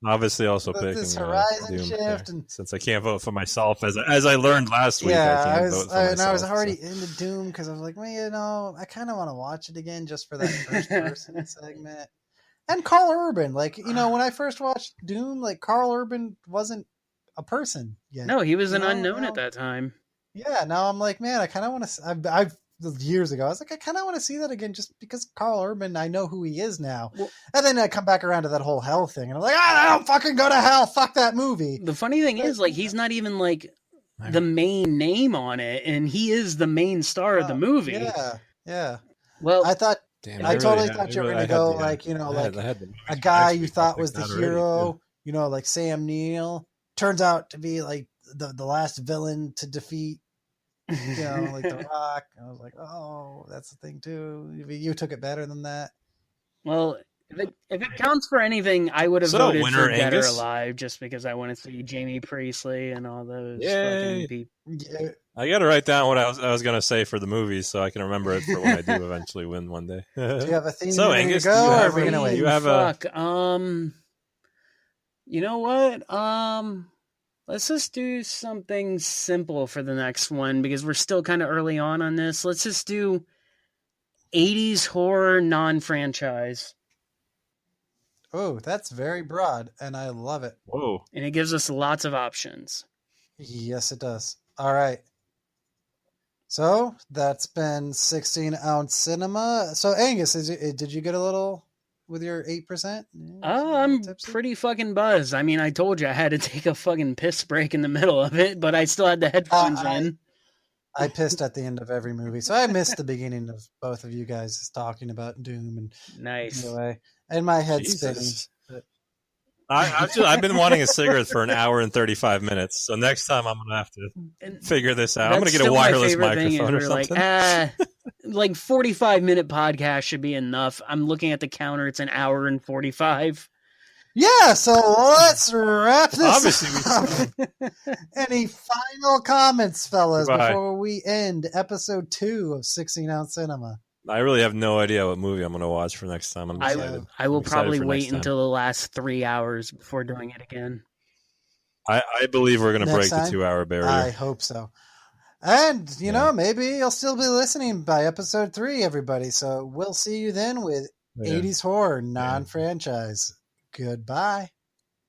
obviously also picking this Horizon Doom shift, and since I can't vote for myself, as I learned last week. I I was already into Doom because I was like, well, I kind of want to watch it again just for that first person segment. And Carl Urban, when I first watched Doom, Carl Urban wasn't a person yet. No, he was an unknown at that time. Yeah, now I'm like, man, I kind of want to. I've years ago, I was like, I kind of want to see that again, just because Carl Urban, I know who he is now. Well, and then I come back around to that whole hell thing, and I'm like, I don't fucking go to hell. Fuck that movie. The funny thing is, he's not even the main name on it, and he is the main star of the movie. Yeah. Well, I thought. I totally thought you were going to go a guy you thought was the hero, like Sam Neill, turns out to be the last villain to defeat, like The Rock. I was like, oh, that's the thing too. You took it better than that. Well, If it counts for anything, I would have So, voted winner for Dead or Angus? Alive just because I want to see Jamie Priestley and all those Yay. fucking people. Yeah. I got to write down what I was going to say for the movies so I can remember it for when I do eventually win one day. Do you have a theme So, ready Angus, to do go, you or are have we a- gonna wait? you have Fuck. You know what? Let's just do something simple for the next one because we're still kind of early on this. Let's just do 80s horror non-franchise. Oh, that's very broad, and I love it. Whoa. And it gives us lots of options. Yes, it does. All right. So that's been 16-ounce cinema. So Angus, did you get a little with your 8%? I'm pretty fucking buzzed. I mean, I told you I had to take a fucking piss break in the middle of it, but I still had the headphones in. I pissed at the end of every movie, so I missed the beginning of both of you guys talking about Doom and Nice. anyway, and my head Jesus. spinning. I've been wanting a cigarette for an hour and 35 minutes, so next time I'm going to have to And figure this out. I'm going that's to get a still my wireless favorite thing is microphone or we're something. like 45-minute podcast should be enough. I'm looking at the counter; it's an hour and 45. Yeah, so let's wrap this Obviously, up. Any final comments, fellas, Goodbye. before we end episode 2 of 16-ounce cinema? I really have no idea what movie I'm going to watch for next time. I'm excited. I will I'm excited probably for next wait time. until the last 3 hours before doing it again. I believe we're going to Next break time? the 2-hour barrier. I hope so. And, you know, maybe you'll still be listening by episode 3, everybody. So we'll see you then with Yeah. 80s horror non-franchise. Goodbye.